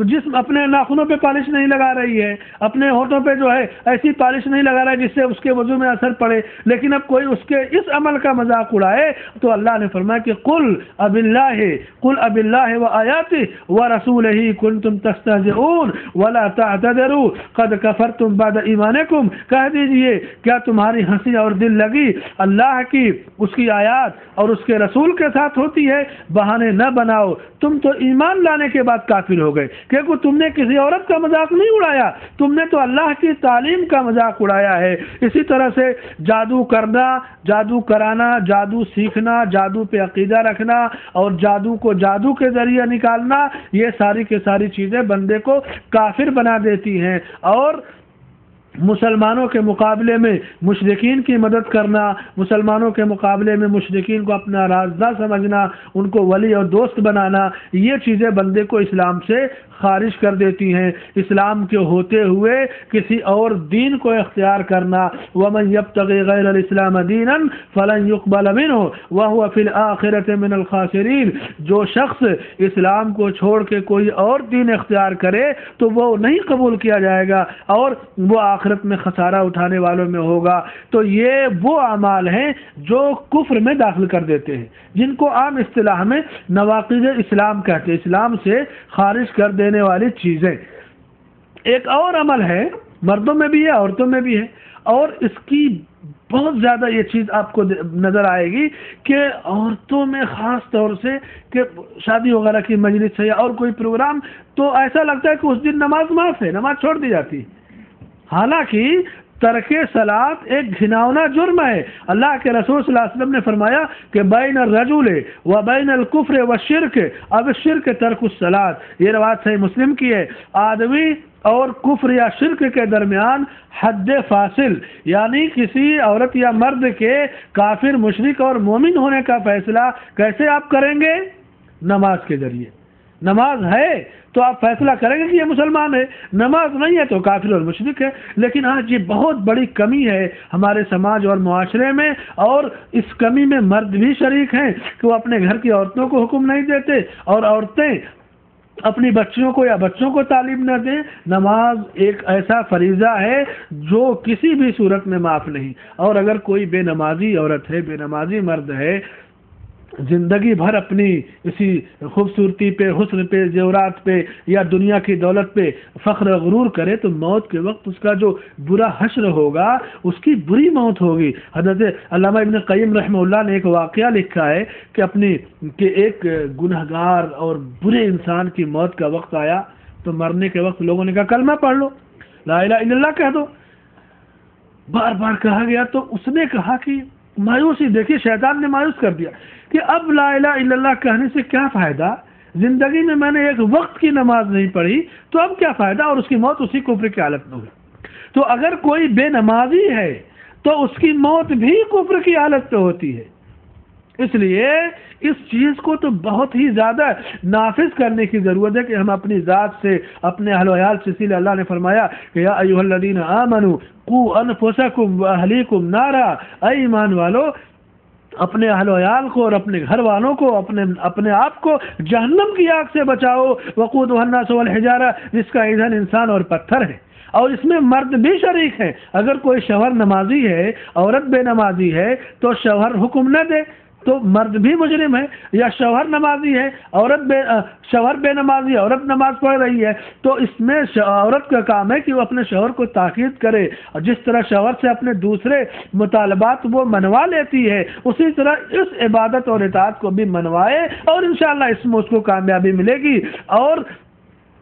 جسم، اپنے ناخنوں پہ پالش نہیں لگا رہی ہے، اپنے ہونٹوں پہ جو ہے ایسی پالش نہیں لگا رہا ہے جس سے اس کے وضو میں اثر پڑے، لیکن اب کوئی اس کے اس عمل کا مذاق اڑائے تو اللہ نے فرمایا کہ قل اب اللہ وآیاتہ ورسولہ کنتم تستہزئون ولا تعتذروا قد کفرتم بعد ایمانکم، کہہ دیجئے کیا تمہاری ہنسی اور دل لگی اللہ کی، اس کی آیات اور اس کے رسول کے ساتھ ہوتی ہے، بہانے نہ بناؤ، تم تو ایمان لانے کے بعد کافر ہو گئے، کیونکہ تم نے کسی عورت کا مذاق نہیں اڑایا، تم نے تو اللہ کی تعلیم کا مذاق اڑایا ہے۔ اسی طرح سے جادو کرنا، جادو کرانا، جادو سیکھنا، جادو پہ عقیدہ رکھنا اور جادو کو جادو کے ذریعے نکالنا، یہ ساری کی ساری چیزیں بندے کو کافر بنا دیتی ہیں۔ اور مسلمانوں کے مقابلے میں مشرکین کی مدد کرنا، مسلمانوں کے مقابلے میں مشرکین کو اپنا رازدار سمجھنا، ان کو ولی اور دوست بنانا، یہ چیزیں بندے کو اسلام سے خارج کر دیتی ہیں۔ اسلام کے ہوتے ہوئے کسی اور دین کو اختیار کرنا، وَمَن يَبْتَغِ غَيْرَ الْإِسْلَامَ دِينًا فَلَن يُقْبَلَ مِنْهُ وَهُوَ فِي الْآخِرَةِ مِنَ الْخَاسِرِينَ، جو شخص اسلام کو چھوڑ کے کوئی اور دین اختیار کرے تو وہ نہیں قبول کیا جائے گا اور وہ آخرت میں خسارہ اٹھانے والوں میں ہوگا۔ تو یہ وہ اعمال ہیں جو کفر میں داخل کر دیتے ہیں، جن کو عام اصطلاح میں نواقض اسلام کہتے ہیں، اسلام سے خارج کر دینے والی چیزیں۔ ایک اور عمل ہے مردوں میں بھی ہے عورتوں میں بھی ہے. اور اس کی بہت زیادہ یہ چیز آپ کو نظر آئے گی کہ عورتوں میں خاص طور سے کہ شادی وغیرہ کی مجلس ہے یا اور کوئی پروگرام تو ایسا لگتا ہے کہ اس دن نماز معاف ہے، نماز چھوڑ دی جاتی ہے. حالانکہ ترک صلاۃ ایک گھناؤنا جرم ہے. اللہ کے رسول صلی اللہ علیہ وسلم نے فرمایا کہ بین الرجل و بین الکفر والشرک اب الشرک ترک الصلاۃ. یہ روایت صحیح مسلم کی ہے. آدمی اور کفر یا شرک کے درمیان حد فاصل یعنی کسی عورت یا مرد کے کافر مشرک اور مومن ہونے کا فیصلہ کیسے آپ کریں گے؟ نماز کے ذریعے. نماز ہے تو آپ فیصلہ کریں گے کہ یہ مسلمان ہے، نماز نہیں ہے تو کافر اور مشرک ہے. لیکن آج یہ بہت بڑی کمی ہے ہمارے سماج اور معاشرے میں، اور اس کمی میں مرد بھی شریک ہیں کہ وہ اپنے گھر کی عورتوں کو حکم نہیں دیتے اور عورتیں اپنی بچیوں کو یا بچوں کو تعلیم نہ دیں. نماز ایک ایسا فریضہ ہے جو کسی بھی صورت میں معاف نہیں. اور اگر کوئی بے نمازی عورت ہے، بے نمازی مرد ہے، زندگی بھر اپنی اسی خوبصورتی پہ، حسن پہ، زیورات پہ یا دنیا کی دولت پہ فخر و غرور کرے تو موت کے وقت اس کا جو برا حشر ہوگا اس کی بری موت ہوگی. حضرت علامہ ابن قیم رحمہ اللہ نے ایک واقعہ لکھا ہے کہ ایک گنہگار اور برے انسان کی موت کا وقت آیا تو مرنے کے وقت لوگوں نے کہا کلمہ پڑھ لو، لا الہ الا اللہ کہہ دو. بار بار کہا گیا تو اس نے کہا کہ مایوسی، دیکھیے شیطان نے مایوس کر دیا کہ اب لا الہ الا اللہ کہنے سے کیا فائدہ، زندگی میں نے ایک وقت کی نماز نہیں پڑھی تو اب کیا فائدہ، اور اس کی موت اسی کفر کی حالت میں ہوئی. تو اگر کوئی بے نمازی ہے تو اس کی موت بھی کفر کی حالت میں ہوتی ہے. اس لیے اس چیز کو تو بہت ہی زیادہ نافذ کرنے کی ضرورت ہے کہ ہم اپنی ذات سے، اپنے اہل و عیال سے، اسی لیے اللہ نے فرمایا کہ یا ایھا الذین آمنوا قوا انفسکم واہلیکم نارا، اے ایمان والو اپنے اہل و عیال کو اور اپنے گھر والوں کو، اپنے آپ کو جہنم کی آگ سے بچاؤ. وقودھا الناس والحجارہ، جس کا ایندھن انسان اور پتھر ہے. اور اس میں مرد بھی شریک ہیں. اگر کوئی شوہر نمازی ہے، عورت بے نمازی ہے تو شوہر حکم نہ دے تو مرد بھی مجرم ہے. یا شوہر نمازی ہے، شوہر بے نمازی ہے، عورت نماز پڑھ رہی ہے تو اس میں عورت کا کام ہے کہ وہ اپنے شوہر کو تاکید کرے، اور جس طرح شوہر سے اپنے دوسرے مطالبات وہ منوا لیتی ہے اسی طرح اس عبادت اور اطاعت کو بھی منوائے، اور انشاءاللہ اس میں اس کو کامیابی ملے گی. اور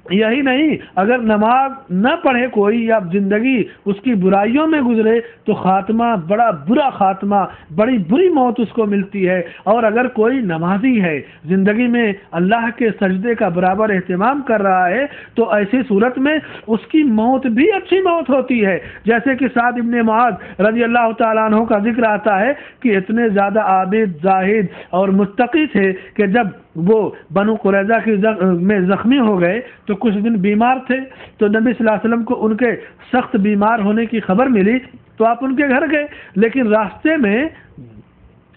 یہی نہیں، اگر نماز نہ پڑھے کوئی یا زندگی اس کی برائیوں میں گزرے تو خاتمہ بڑا برا خاتمہ، بڑی بری موت اس کو ملتی ہے. اور اگر کوئی نمازی ہے، زندگی میں اللہ کے سجدے کا برابر اہتمام کر رہا ہے تو ایسی صورت میں اس کی موت بھی اچھی موت ہوتی ہے. جیسے کہ سعد ابن معاذ رضی اللہ تعالیٰ عنہ کا ذکر آتا ہے کہ اتنے زیادہ عابد، زاہد اور متقی تھے کہ جب وہ بنو قریظہ میں زخمی ہو گئے تو کچھ دن بیمار تھے، تو نبی صلی اللہ علیہ وسلم کو ان کے سخت بیمار ہونے کی خبر ملی تو آپ ان کے گھر گئے. لیکن راستے میں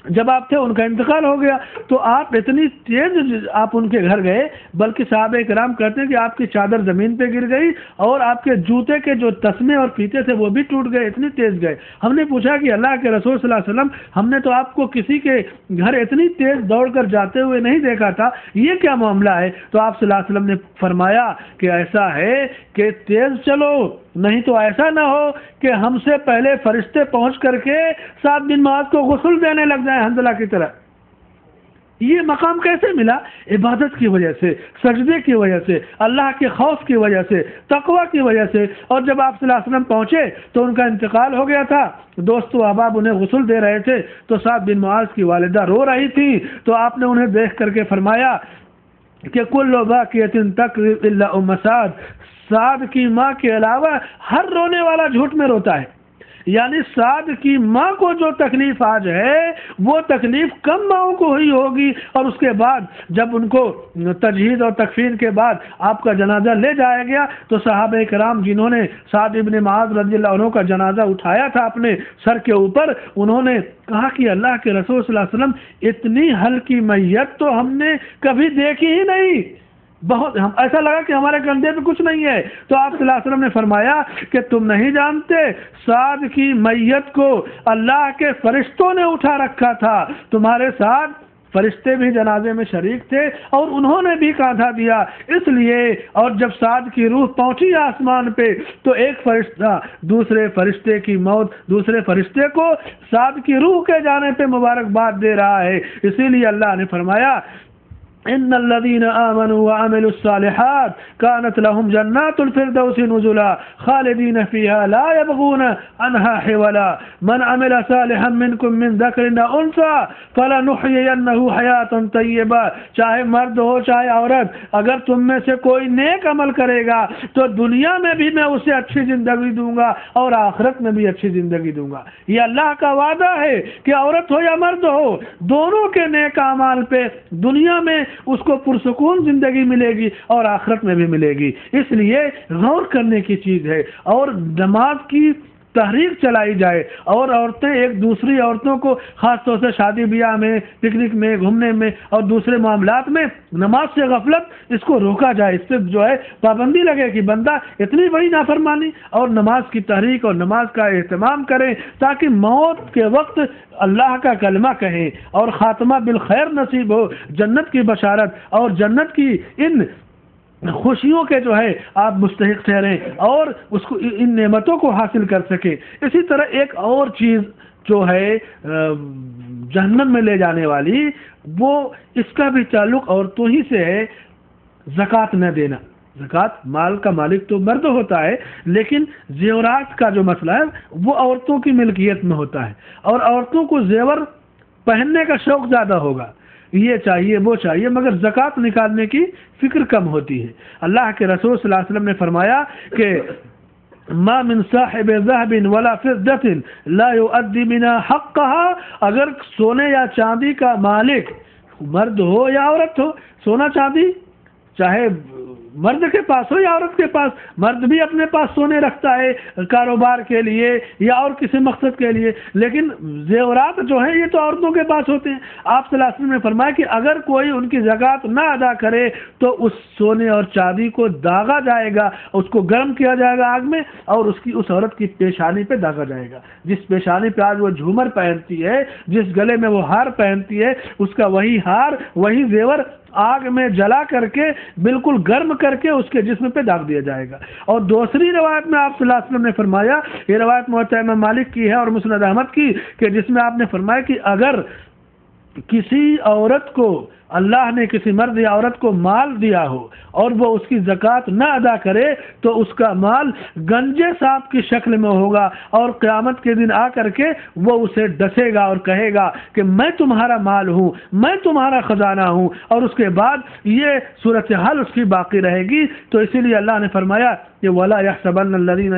جب آپ تھے ان کا انتقال ہو گیا تو آپ اتنی تیز آپ ان کے گھر گئے، بلکہ صحابہ کرام کہتے ہیں کہ آپ کی چادر زمین پہ گر گئی اور آپ کے جوتے کے جو تسمے اور فیتے تھے وہ بھی ٹوٹ گئے، اتنی تیز گئے. ہم نے پوچھا کہ اللہ کے رسول صلی اللہ علیہ وسلم، ہم نے تو آپ کو کسی کے گھر اتنی تیز دوڑ کر جاتے ہوئے نہیں دیکھا تھا، یہ کیا معاملہ ہے؟ تو آپ صلی اللہ علیہ وسلم نے فرمایا کہ ایسا ہے کہ تیز چلو، نہیں تو ایسا نہ ہو کہ ہم سے پہلے فرشتے پہنچ کر کے سعد بن معاذ کو غسل دینے لگ جائیں حنظلہ کی طرح. یہ مقام کیسے ملا؟ عبادت کی وجہ سے، سجدے کی وجہ سے، اللہ کے خوف کی وجہ سے، تقوی کی وجہ سے. اور جب آپ صلی اللہ علیہ وسلم پہنچے تو ان کا انتقال ہو گیا تھا، دوست و احباب انہیں غسل دے رہے تھے تو سعد بن معاذ کی والدہ رو رہی تھی تو آپ نے انہیں دیکھ کر کے فرمایا کہ کل باقیۃ تقری الا ام سعد، سعد کی ماں کے علاوہ ہر رونے والا جھوٹ میں روتا ہے. یعنی سعد کی ماں کو جو تکلیف آج ہے وہ تکلیف کم ماؤں کو ہوئی ہوگی. اور اس کے بعد جب ان کو تجہیز اور تکفین کے بعد آپ کا جنازہ لے جایا گیا تو صحابہ کرام جنہوں نے سعد ابن معاذ رضی اللہ عنہ کا جنازہ اٹھایا تھا اپنے سر کے اوپر، انہوں نے کہا کہ اللہ کے رسول صلی اللہ علیہ وسلم اتنی ہلکی میت تو ہم نے کبھی دیکھی ہی نہیں، بہت ایسا لگا کہ ہمارے کندھے پہ کچھ نہیں ہے. تو آپ صلی اللہ علیہ وسلم نے فرمایا کہ تم نہیں جانتے سعد کی میت کو اللہ کے فرشتوں نے اٹھا رکھا تھا، تمہارے ساتھ فرشتے بھی جنازے میں شریک تھے اور انہوں نے بھی کاندھا دیا. اس لیے اور جب سعد کی روح پہنچی آسمان پہ تو ایک فرشتہ دوسرے فرشتے کو سعد کی روح کے جانے پہ مبارکباد دے رہا ہے. اسی لیے اللہ نے فرمایا ان الذين امنوا وعملوا الصالحات كانت لهم جنات الفردوس نزلا خالدين فيها لا يبغون عنها حولا من عمل صالحا منكم من ذكر او انثى فلنحيينه حياه طيبه. چاہے مرد ہو چاہے عورت، اگر تم میں سے کوئی نیک عمل کرے گا تو دنیا میں بھی میں اسے اچھی زندگی دوں گا اور آخرت میں بھی اچھی زندگی دوں گا. یہ اللہ کا وعدہ ہے کہ عورت ہو یا مرد ہو، دونوں کے نیک اعمال پہ دنیا میں اس کو پرسکون زندگی ملے گی اور آخرت میں بھی ملے گی. اس لیے غور کرنے کی چیز ہے. اور نماز کی تحریک چلائی جائے اور عورتیں ایک دوسری عورتوں کو خاص طور سے شادی بیاہ میں، پکنک میں، گھومنے میں اور دوسرے معاملات میں نماز سے غفلت، اس کو روکا جائے. اس سے جو ہے پابندی لگے کہ بندہ اتنی بڑی نافرمانی اور نماز کی تحریک اور نماز کا اہتمام کرے تاکہ موت کے وقت اللہ کا کلمہ کہیں اور خاتمہ بالخیر نصیب ہو، جنت کی بشارت اور جنت کی ان خوشیوں کے جو ہے آپ مستحق ٹھہریں اور اس کو ان نعمتوں کو حاصل کر سکیں. اسی طرح ایک اور چیز جو ہے جہنم میں لے جانے والی، وہ اس کا بھی تعلق عورتوں ہی سے ہے، زکوٰۃ نہ دینا. زکوٰۃ مال کا مالک تو مرد ہوتا ہے، لیکن زیورات کا جو مسئلہ ہے وہ عورتوں کی ملکیت میں ہوتا ہے اور عورتوں کو زیور پہننے کا شوق زیادہ ہوگا، یہ چاہیے وہ چاہیے، مگر زکوٰۃ نکالنے کی فکر کم ہوتی ہے. اللہ کے رسول صلی اللہ علیہ وسلم نے فرمایا کہ ما من صاحب ذهب ولا فضة لا يؤدي منها حقها. اگر سونے یا چاندی کا مالک مرد ہو یا عورت ہو، سونا چاندی چاہے مرد کے پاس ہو یا عورت کے پاس، مرد بھی اپنے پاس سونے رکھتا ہے کاروبار کے لیے یا اور کسی مقصد کے لیے، لیکن زیورات جو ہیں یہ تو عورتوں کے پاس ہوتے ہیں. آپ صلی اللہ علیہ وسلم نے فرمایا کہ اگر کوئی ان کی زکوٰۃ نہ ادا کرے تو اس سونے اور چاندی کو داغا جائے گا، اس کو گرم کیا جائے گا آگ میں اور اس عورت کی پیشانی پہ داغا جائے گا. جس پیشانی پہ آج وہ جھومر پہنتی ہے، جس گلے میں وہ ہار پہنتی ہے، اس کا وہی ہار وہی زیور آگ میں جلا کر کے بالکل گرم کر کے اس کے جسم پہ داغ دیا جائے گا. اور دوسری روایت میں آپ صلی اللہ علیہ وسلم نے فرمایا، یہ روایت موطا امام مالک کی ہے اور مسند احمد کی، کہ جس میں آپ نے فرمایا کہ اگر کسی عورت کو اللہ نے کسی مرد یا عورت کو مال دیا ہو اور وہ اس کی زکوٰۃ نہ ادا کرے تو اس کا مال گنجے سانپ کی شکل میں ہوگا اور قیامت کے دن آ کر کے وہ اسے ڈسے گا اور کہے گا کہ میں تمہارا مال ہوں، میں تمہارا خزانہ ہوں، اور اس کے بعد یہ صورتحال اس کی باقی رہے گی. تو اسی لیے اللہ نے فرمایا کہ وَلَا يَحْسَبَنَّ الَّذِينَ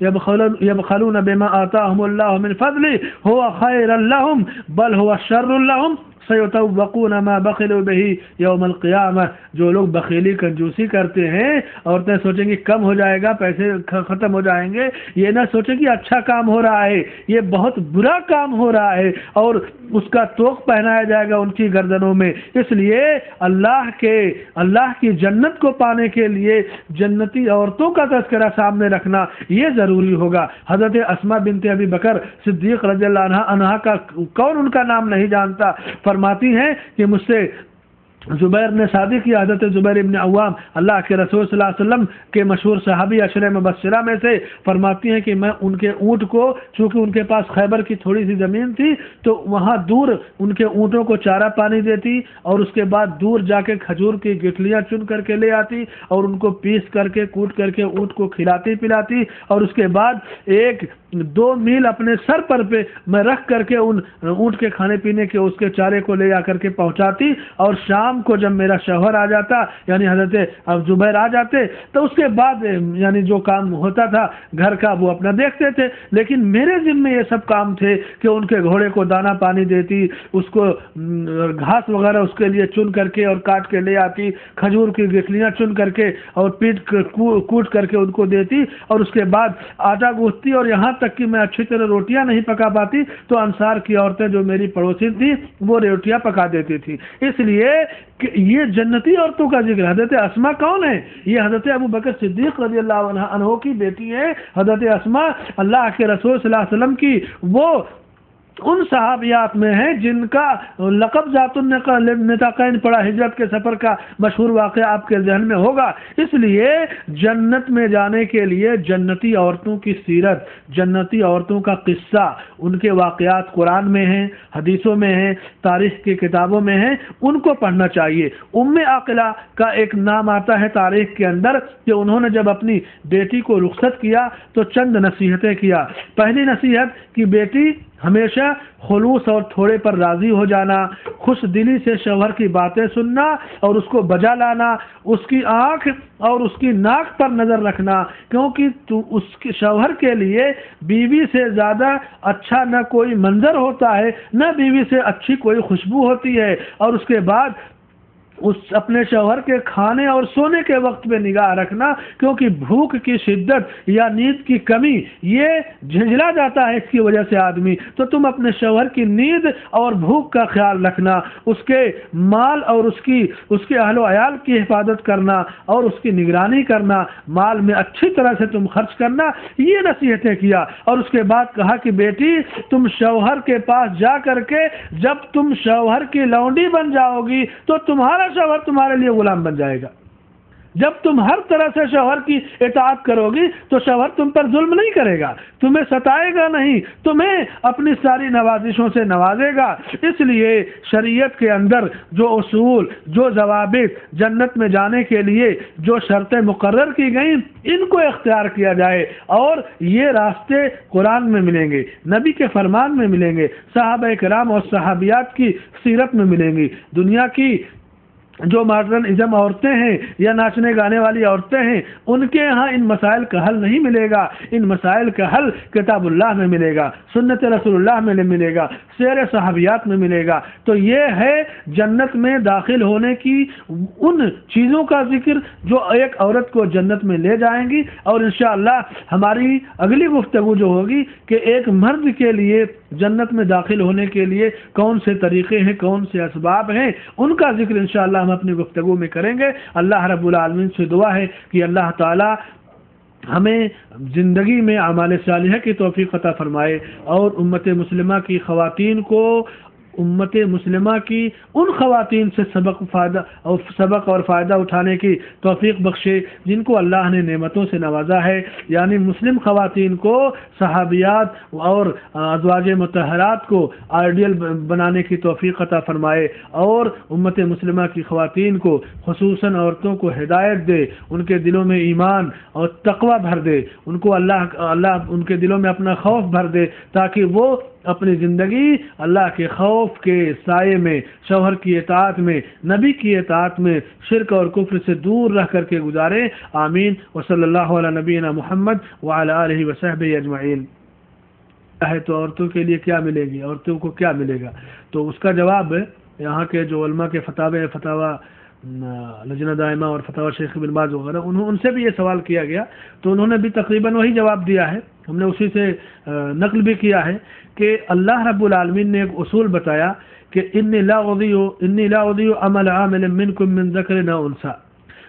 يَبْخَلُونَ بِمَا آتَاهُمُ اللَّهُ مِنْ فَضْلِهِ هُوَ خَيْرًا لَهُمْ بَلْ هُوَ شَرٌّ لَهُمْ سَيُطَوَّقُونَ مَا بَخِلُوا بِهِ يَوْمَ الْقِيَامَةِ. جو لوگ بخیلی کنجوسی کرتے ہیں، عورتیں سوچیں گی کم ہو جائے گا، پیسے ختم ہو جائیں گے، یہ نہ سوچیں کہ اچھا کام ہو رہا ہے، یہ بہت برا کام ہو رہا ہے اور اس کا توق پہنایا جائے گا ان کی گردنوں میں. اس لیے اللہ کی جنت کو پانے کے لیے جنتی عورتوں کا تذکرہ سامنے رکھنا یہ ضروری ہوگا. حضرت اسماء بنت ابی بکر صدیق رضی اللہ عنہا کا کون ان کا نام نہیں جانتا، فرماتی ہیں کہ مجھ سے زبیر نے شادی کی. حضرت زبیر ابن عوام اللہ کے رسول صلی اللہ علیہ وسلم کے مشہور صحابی عشرہ مبشرہ میں سے، فرماتی ہیں کہ میں ان کے اونٹ کو، چونکہ ان کے پاس خیبر کی تھوڑی سی زمین تھی تو وہاں دور ان کے اونٹوں کو چارہ پانی دیتی اور اس کے بعد دور جا کے کھجور کی گٹھلیاں چن کر کے لے آتی اور ان کو پیس کر کے کوٹ کر کے اونٹ کو کھلاتی پلاتی اور اس کے بعد 1-2 میل اپنے سر پر پہ میں رکھ کر کے ان اونٹ کے کھانے پینے کے اس کے چارے کو لے جا کر کے پہنچاتی. اور شام کو جب میرا شوہر آ جاتا یعنی حضرت زبیر آ جاتے تو اس کے بعد یعنی جو کام ہوتا تھا گھر کا وہ اپنا دیکھتے تھے، لیکن میرے ذمہ یہ سب کام تھے کہ ان کے گھوڑے کو دانا پانی دیتی، اس کو گھاس وغیرہ اس کے لیے چن کر کے اور کاٹ کے لے آتی، کھجور کی گٹھلیاں چن کر کے اور کوٹ کر کے ان کو دیتی اور اس کے بعد آٹا گوندتی. اور یہاں تک کہ میں اچھی طرح روٹیاں نہیں پکا پاتی تو انصار کی عورتیں جو میری پڑوسی تھی وہ روٹیاں پکا دیتی تھی. اس لیے کہ یہ جنتی عورتوں کا ذکر. حضرت اسماء کون ہے؟ یہ حضرت ابو بکر صدیق رضی اللہ عنہ کی بیٹی ہے. حضرت اسماء اللہ کے رسول صلی اللہ علیہ وسلم کی وہ ان صحابیات میں ہیں جن کا لقب ذات النطاقین پڑا، ہجرت کے سفر کا مشہور واقعہ آپ کے ذہن میں ہوگا۔ اس لیے جنت میں جانے کے لیے جنتی عورتوں کی سیرت، جنتی عورتوں کا قصہ، ان کے واقعات قرآن میں ہیں، حدیثوں میں ہیں، تاریخ کی کتابوں میں ہیں، ان کو پڑھنا چاہیے۔ ام عاقلہ کا ایک نام آتا ہے تاریخ کے اندر کہ انہوں نے جب اپنی بیٹی کو رخصت کیا تو چند نصیحتیں کیا۔ پہلی نصیحت کہ بیٹی ہمیشہ خلوص اور تھوڑے پر راضی ہو جانا، خوش دلی سے شوہر کی باتیں سننا اور اس کو بجا لانا، اس کی آنکھ اور اس کی ناک پر نظر رکھنا، کیونکہ اس کے شوہر کے لیے بیوی سے زیادہ اچھا نہ کوئی منظر ہوتا ہے، نہ بیوی سے اچھی کوئی خوشبو ہوتی ہے۔ اور اس کے بعد اس اپنے شوہر کے کھانے اور سونے کے وقت پہ نگاہ رکھنا، کیونکہ بھوک کی شدت یا نیند کی کمی یہ جھنجھلا جاتا ہے اس کی وجہ سے آدمی۔ تو تم اپنے شوہر کی نیند اور بھوک کا خیال رکھنا، اس کے مال اور اس کے اہل و عیال کی حفاظت کرنا اور اس کی نگرانی کرنا، مال میں اچھی طرح سے تم خرچ کرنا، یہ نصیحتیں کیا۔ اور اس کے بعد کہا کہ بیٹی تم شوہر کے پاس جا کر کے جب تم شوہر کی لونڈی بن جاؤ گی تو تمہارا شوہر تمہارے لیے غلام بن جائے گا۔ جب تم ہر طرح سے شوہر کی اطاعت کرو گی تو شوہر تم پر ظلم نہیں کرے گا، تمہیں ستائے گا نہیں، تمہیں اپنی ساری نوازشوں سے نوازے گا۔ اس لیے شریعت کے اندر جو اصول، جو ضوابط، جنت میں جانے کے لیے جو شرطیں مقرر کی گئیں ان کو اختیار کیا جائے، اور یہ راستے قرآن میں ملیں گے، نبی کے فرمان میں ملیں گے، صحابہ کرام اور صحابیات کی سیرت میں ملیں گی۔ دنیا کی جو ماڈرن ازم عورتیں ہیں یا ناچنے گانے والی عورتیں ہیں ان کے ہاں ان مسائل کا حل نہیں ملے گا۔ ان مسائل کا حل کتاب اللہ میں ملے گا، سنت رسول اللہ میں ملے گا، سیر صحابیات میں ملے گا۔ تو یہ ہے جنت میں داخل ہونے کی ان چیزوں کا ذکر جو ایک عورت کو جنت میں لے جائیں گی۔ اور انشاءاللہ ہماری اگلی گفتگو جو ہوگی کہ ایک مرد کے لیے جنت میں داخل ہونے کے لیے کون سے طریقے ہیں، کون سے اسباب ہیں، ان کا ذکر انشاءاللہ ہم اپنی گفتگو میں کریں گے۔ اللہ رب العالمین سے دعا ہے کہ اللہ تعالی ہمیں زندگی میں اعمال صالحہ کی توفیق عطا فرمائے، اور امت مسلمہ کی خواتین کو، امت مسلمہ کی ان خواتین سے سبق اور فائدہ اٹھانے کی توفیق بخشے جن کو اللہ نے نعمتوں سے نوازا ہے، یعنی مسلم خواتین کو صحابیات اور ازواج مطہرات کو آئیڈیل بنانے کی توفیق عطا فرمائے، اور امت مسلمہ کی خواتین کو خصوصاً عورتوں کو ہدایت دے، ان کے دلوں میں ایمان اور تقوی بھر دے، ان کو اللہ ان کے دلوں میں اپنا خوف بھر دے، تاکہ وہ اپنی زندگی اللہ کے خوف کے سائے میں، شوہر کی اطاعت میں، نبی کی اطاعت میں، شرک اور کفر سے دور رہ کر کے گزارے۔ آمین۔ وصلی اللہ علی نبینا محمد وعلی آلہ وصحبہ اجمعین۔ ہے تو عورتوں کے لیے کیا ملے گی، عورتوں کو کیا ملے گا؟ تو اس کا جواب یہاں کے جو علماء کے فتاوی لجنہ دائمہ اور فتاوی شیخ بن باز وغیرہ ان سے بھی یہ سوال کیا گیا، تو انہوں نے بھی تقریباً وہی جواب دیا ہے، ہم نے اسی سے نقل بھی کیا ہے کہ اللہ رب العالمین نے ایک اصول بتایا کہ انی لا اضیع عمل عامل منکم من ذکر او انثی،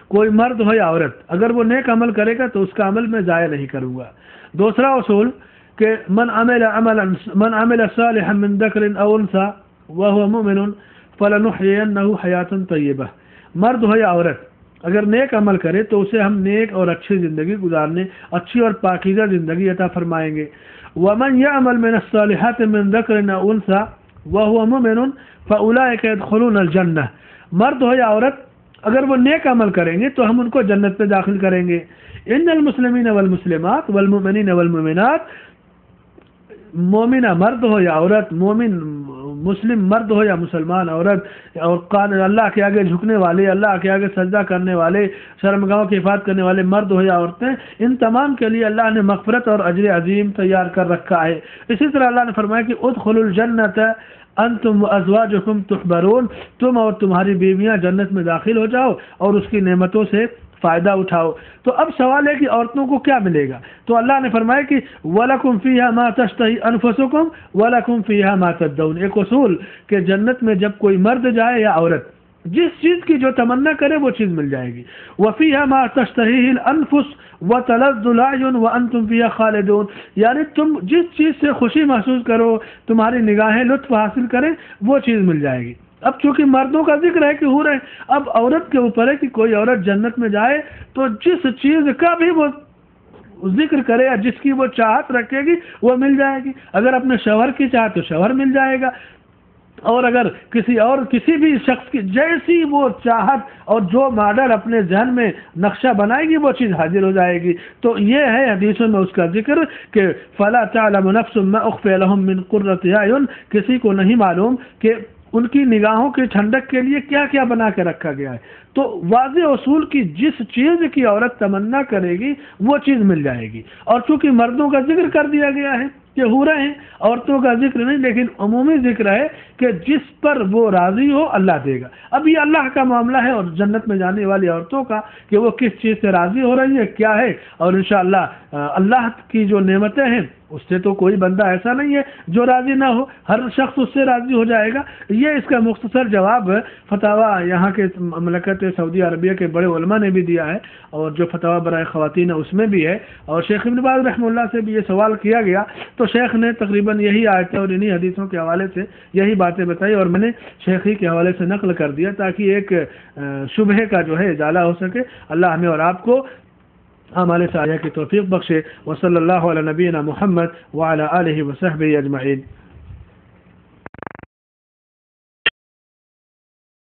کوئی مرد ہو یا عورت اگر وہ نیک عمل کرے گا تو اس کا عمل میں ضائع نہیں کروں گا۔ دوسرا اصول کہ من عمل صالحا من ذکر او انثی وهو مؤمن فلنحيينه حیاتا طیبہ، مرد ہو یا عورت اگر نیک عمل کرے تو اسے ہم نیک اور اچھی زندگی گزارنے، اچھی اور پاکیزہ زندگی عطا فرمائیں گے۔ ومن يعمل من الصالحات من ذکر او انثى وهو مؤمن فاولئک يدخلون الجنہ، مرد ہو یا عورت اگر وہ نیک عمل کریں گے تو ہم ان کو جنت میں داخل کریں گے۔ ان المسلمین والمسلمات والمؤمنین والمؤمنات، مومنہ مرد ہو یا عورت، مومن مسلم مرد ہو یا مسلمان عورت، اور اللہ کے آگے جھکنے والے، اللہ کے آگے سجدہ کرنے والے، شرمگاہوں کی حفاظت کرنے والے مرد ہو یا عورتیں، ان تمام کے لیے اللہ نے مغفرت اور اجر عظیم تیار کر رکھا ہے۔ اسی طرح اللہ نے فرمایا کہ ادخلوا الجنۃ انتم وازواجکم تحبرون، تم اور تمہاری بیویاں جنت میں داخل ہو جاؤ اور اس کی نعمتوں سے فائدہ اٹھاؤ۔ تو اب سوال ہے کہ عورتوں کو کیا ملے گا؟ تو اللہ نے فرمایا کہ وَلَكُمْ فِيهَا مَا تَشْتَهِي أَنفُسُكُمْ وَلَكُمْ فِيهَا مَا تَدَّعُونَ، ایک اصول کہ جنت میں جب کوئی مرد جائے یا عورت، جس چیز کی جو تمنا کرے وہ چیز مل جائے گی. وفیہا ما تشتہیہ الانفس وتلذ الاعین وانتم فیہا خالدون، یعنی تم جس چیز سے خوشی محسوس کرو، تمہاری نگاہیں لطف حاصل کریں، وہ چیز مل جائے گی. اب چونکہ مردوں کا ذکر ہے کہ ہو رہے، اب عورت کے اوپر ہے کہ کوئی عورت جنت میں جائے تو جس چیز کا بھی وہ ذکر کرے یا جس کی وہ چاہت رکھے گی وہ مل جائے گی. اگر اپنے شوہر کی چاہت تو شوہر مل جائے گا، اور اگر کسی بھی شخص کی جیسی وہ چاہت اور جو ماڈل اپنے ذہن میں نقشہ بنائے گی وہ چیز حاضر ہو جائے گی. تو یہ ہے حدیثوں میں اس کا ذکر کہ فَلَا تَعْلَمُ نَفْسٌ مَا أُخْفِيَ لَهُم مِّن قُرَّةِ أَعْيُنٍ، کسی کو نہیں معلوم کہ ان کی نگاہوں کی ٹھنڈک کے لیے کیا کیا بنا کے رکھا گیا ہے. تو واضح اصول کی جس چیز کی عورت تمنا کرے گی وہ چیز مل جائے گی. اور چونکہ مردوں کا ذکر کر دیا گیا ہے کہ ہو رہے ہیں، عورتوں کا ذکر نہیں، لیکن عمومی ذکر ہے کہ جس پر وہ راضی ہو اللہ دے گا. اب یہ اللہ کا معاملہ ہے اور جنت میں جانے والی عورتوں کا کہ وہ کس چیز سے راضی ہو رہی ہے کیا ہے. اور انشاءاللہ اللہ کی جو نعمتیں ہیں اس سے تو کوئی بندہ ایسا نہیں ہے جو راضی نہ ہو، ہر شخص اس سے راضی ہو جائے گا. یہ اس کا مختصر جواب فتاویٰ یہاں کے مملکت سعودی عربیہ کے بڑے علماء نے بھی دیا ہے، اور جو فتاویٰ برائے خواتین ہے اس میں بھی ہے. اور شیخ ابن باز رحمہ اللہ سے بھی یہ سوال کیا گیا تو شیخ نے تقریباً یہی آیتیں اور انہی حدیثوں کے حوالے سے یہی باتیں بتائی، اور میں نے شیخی کے حوالے سے نقل کر دیا تاکہ ایک شبہے کا جو ہے ازالہ ہو سکے. اللہ ہمیں اور آپ کو اعمال صالحہ کی توفیق بخشے. وصلی اللہ علی نبینا محمد وعلی آلہ وصحبہ اجمعین.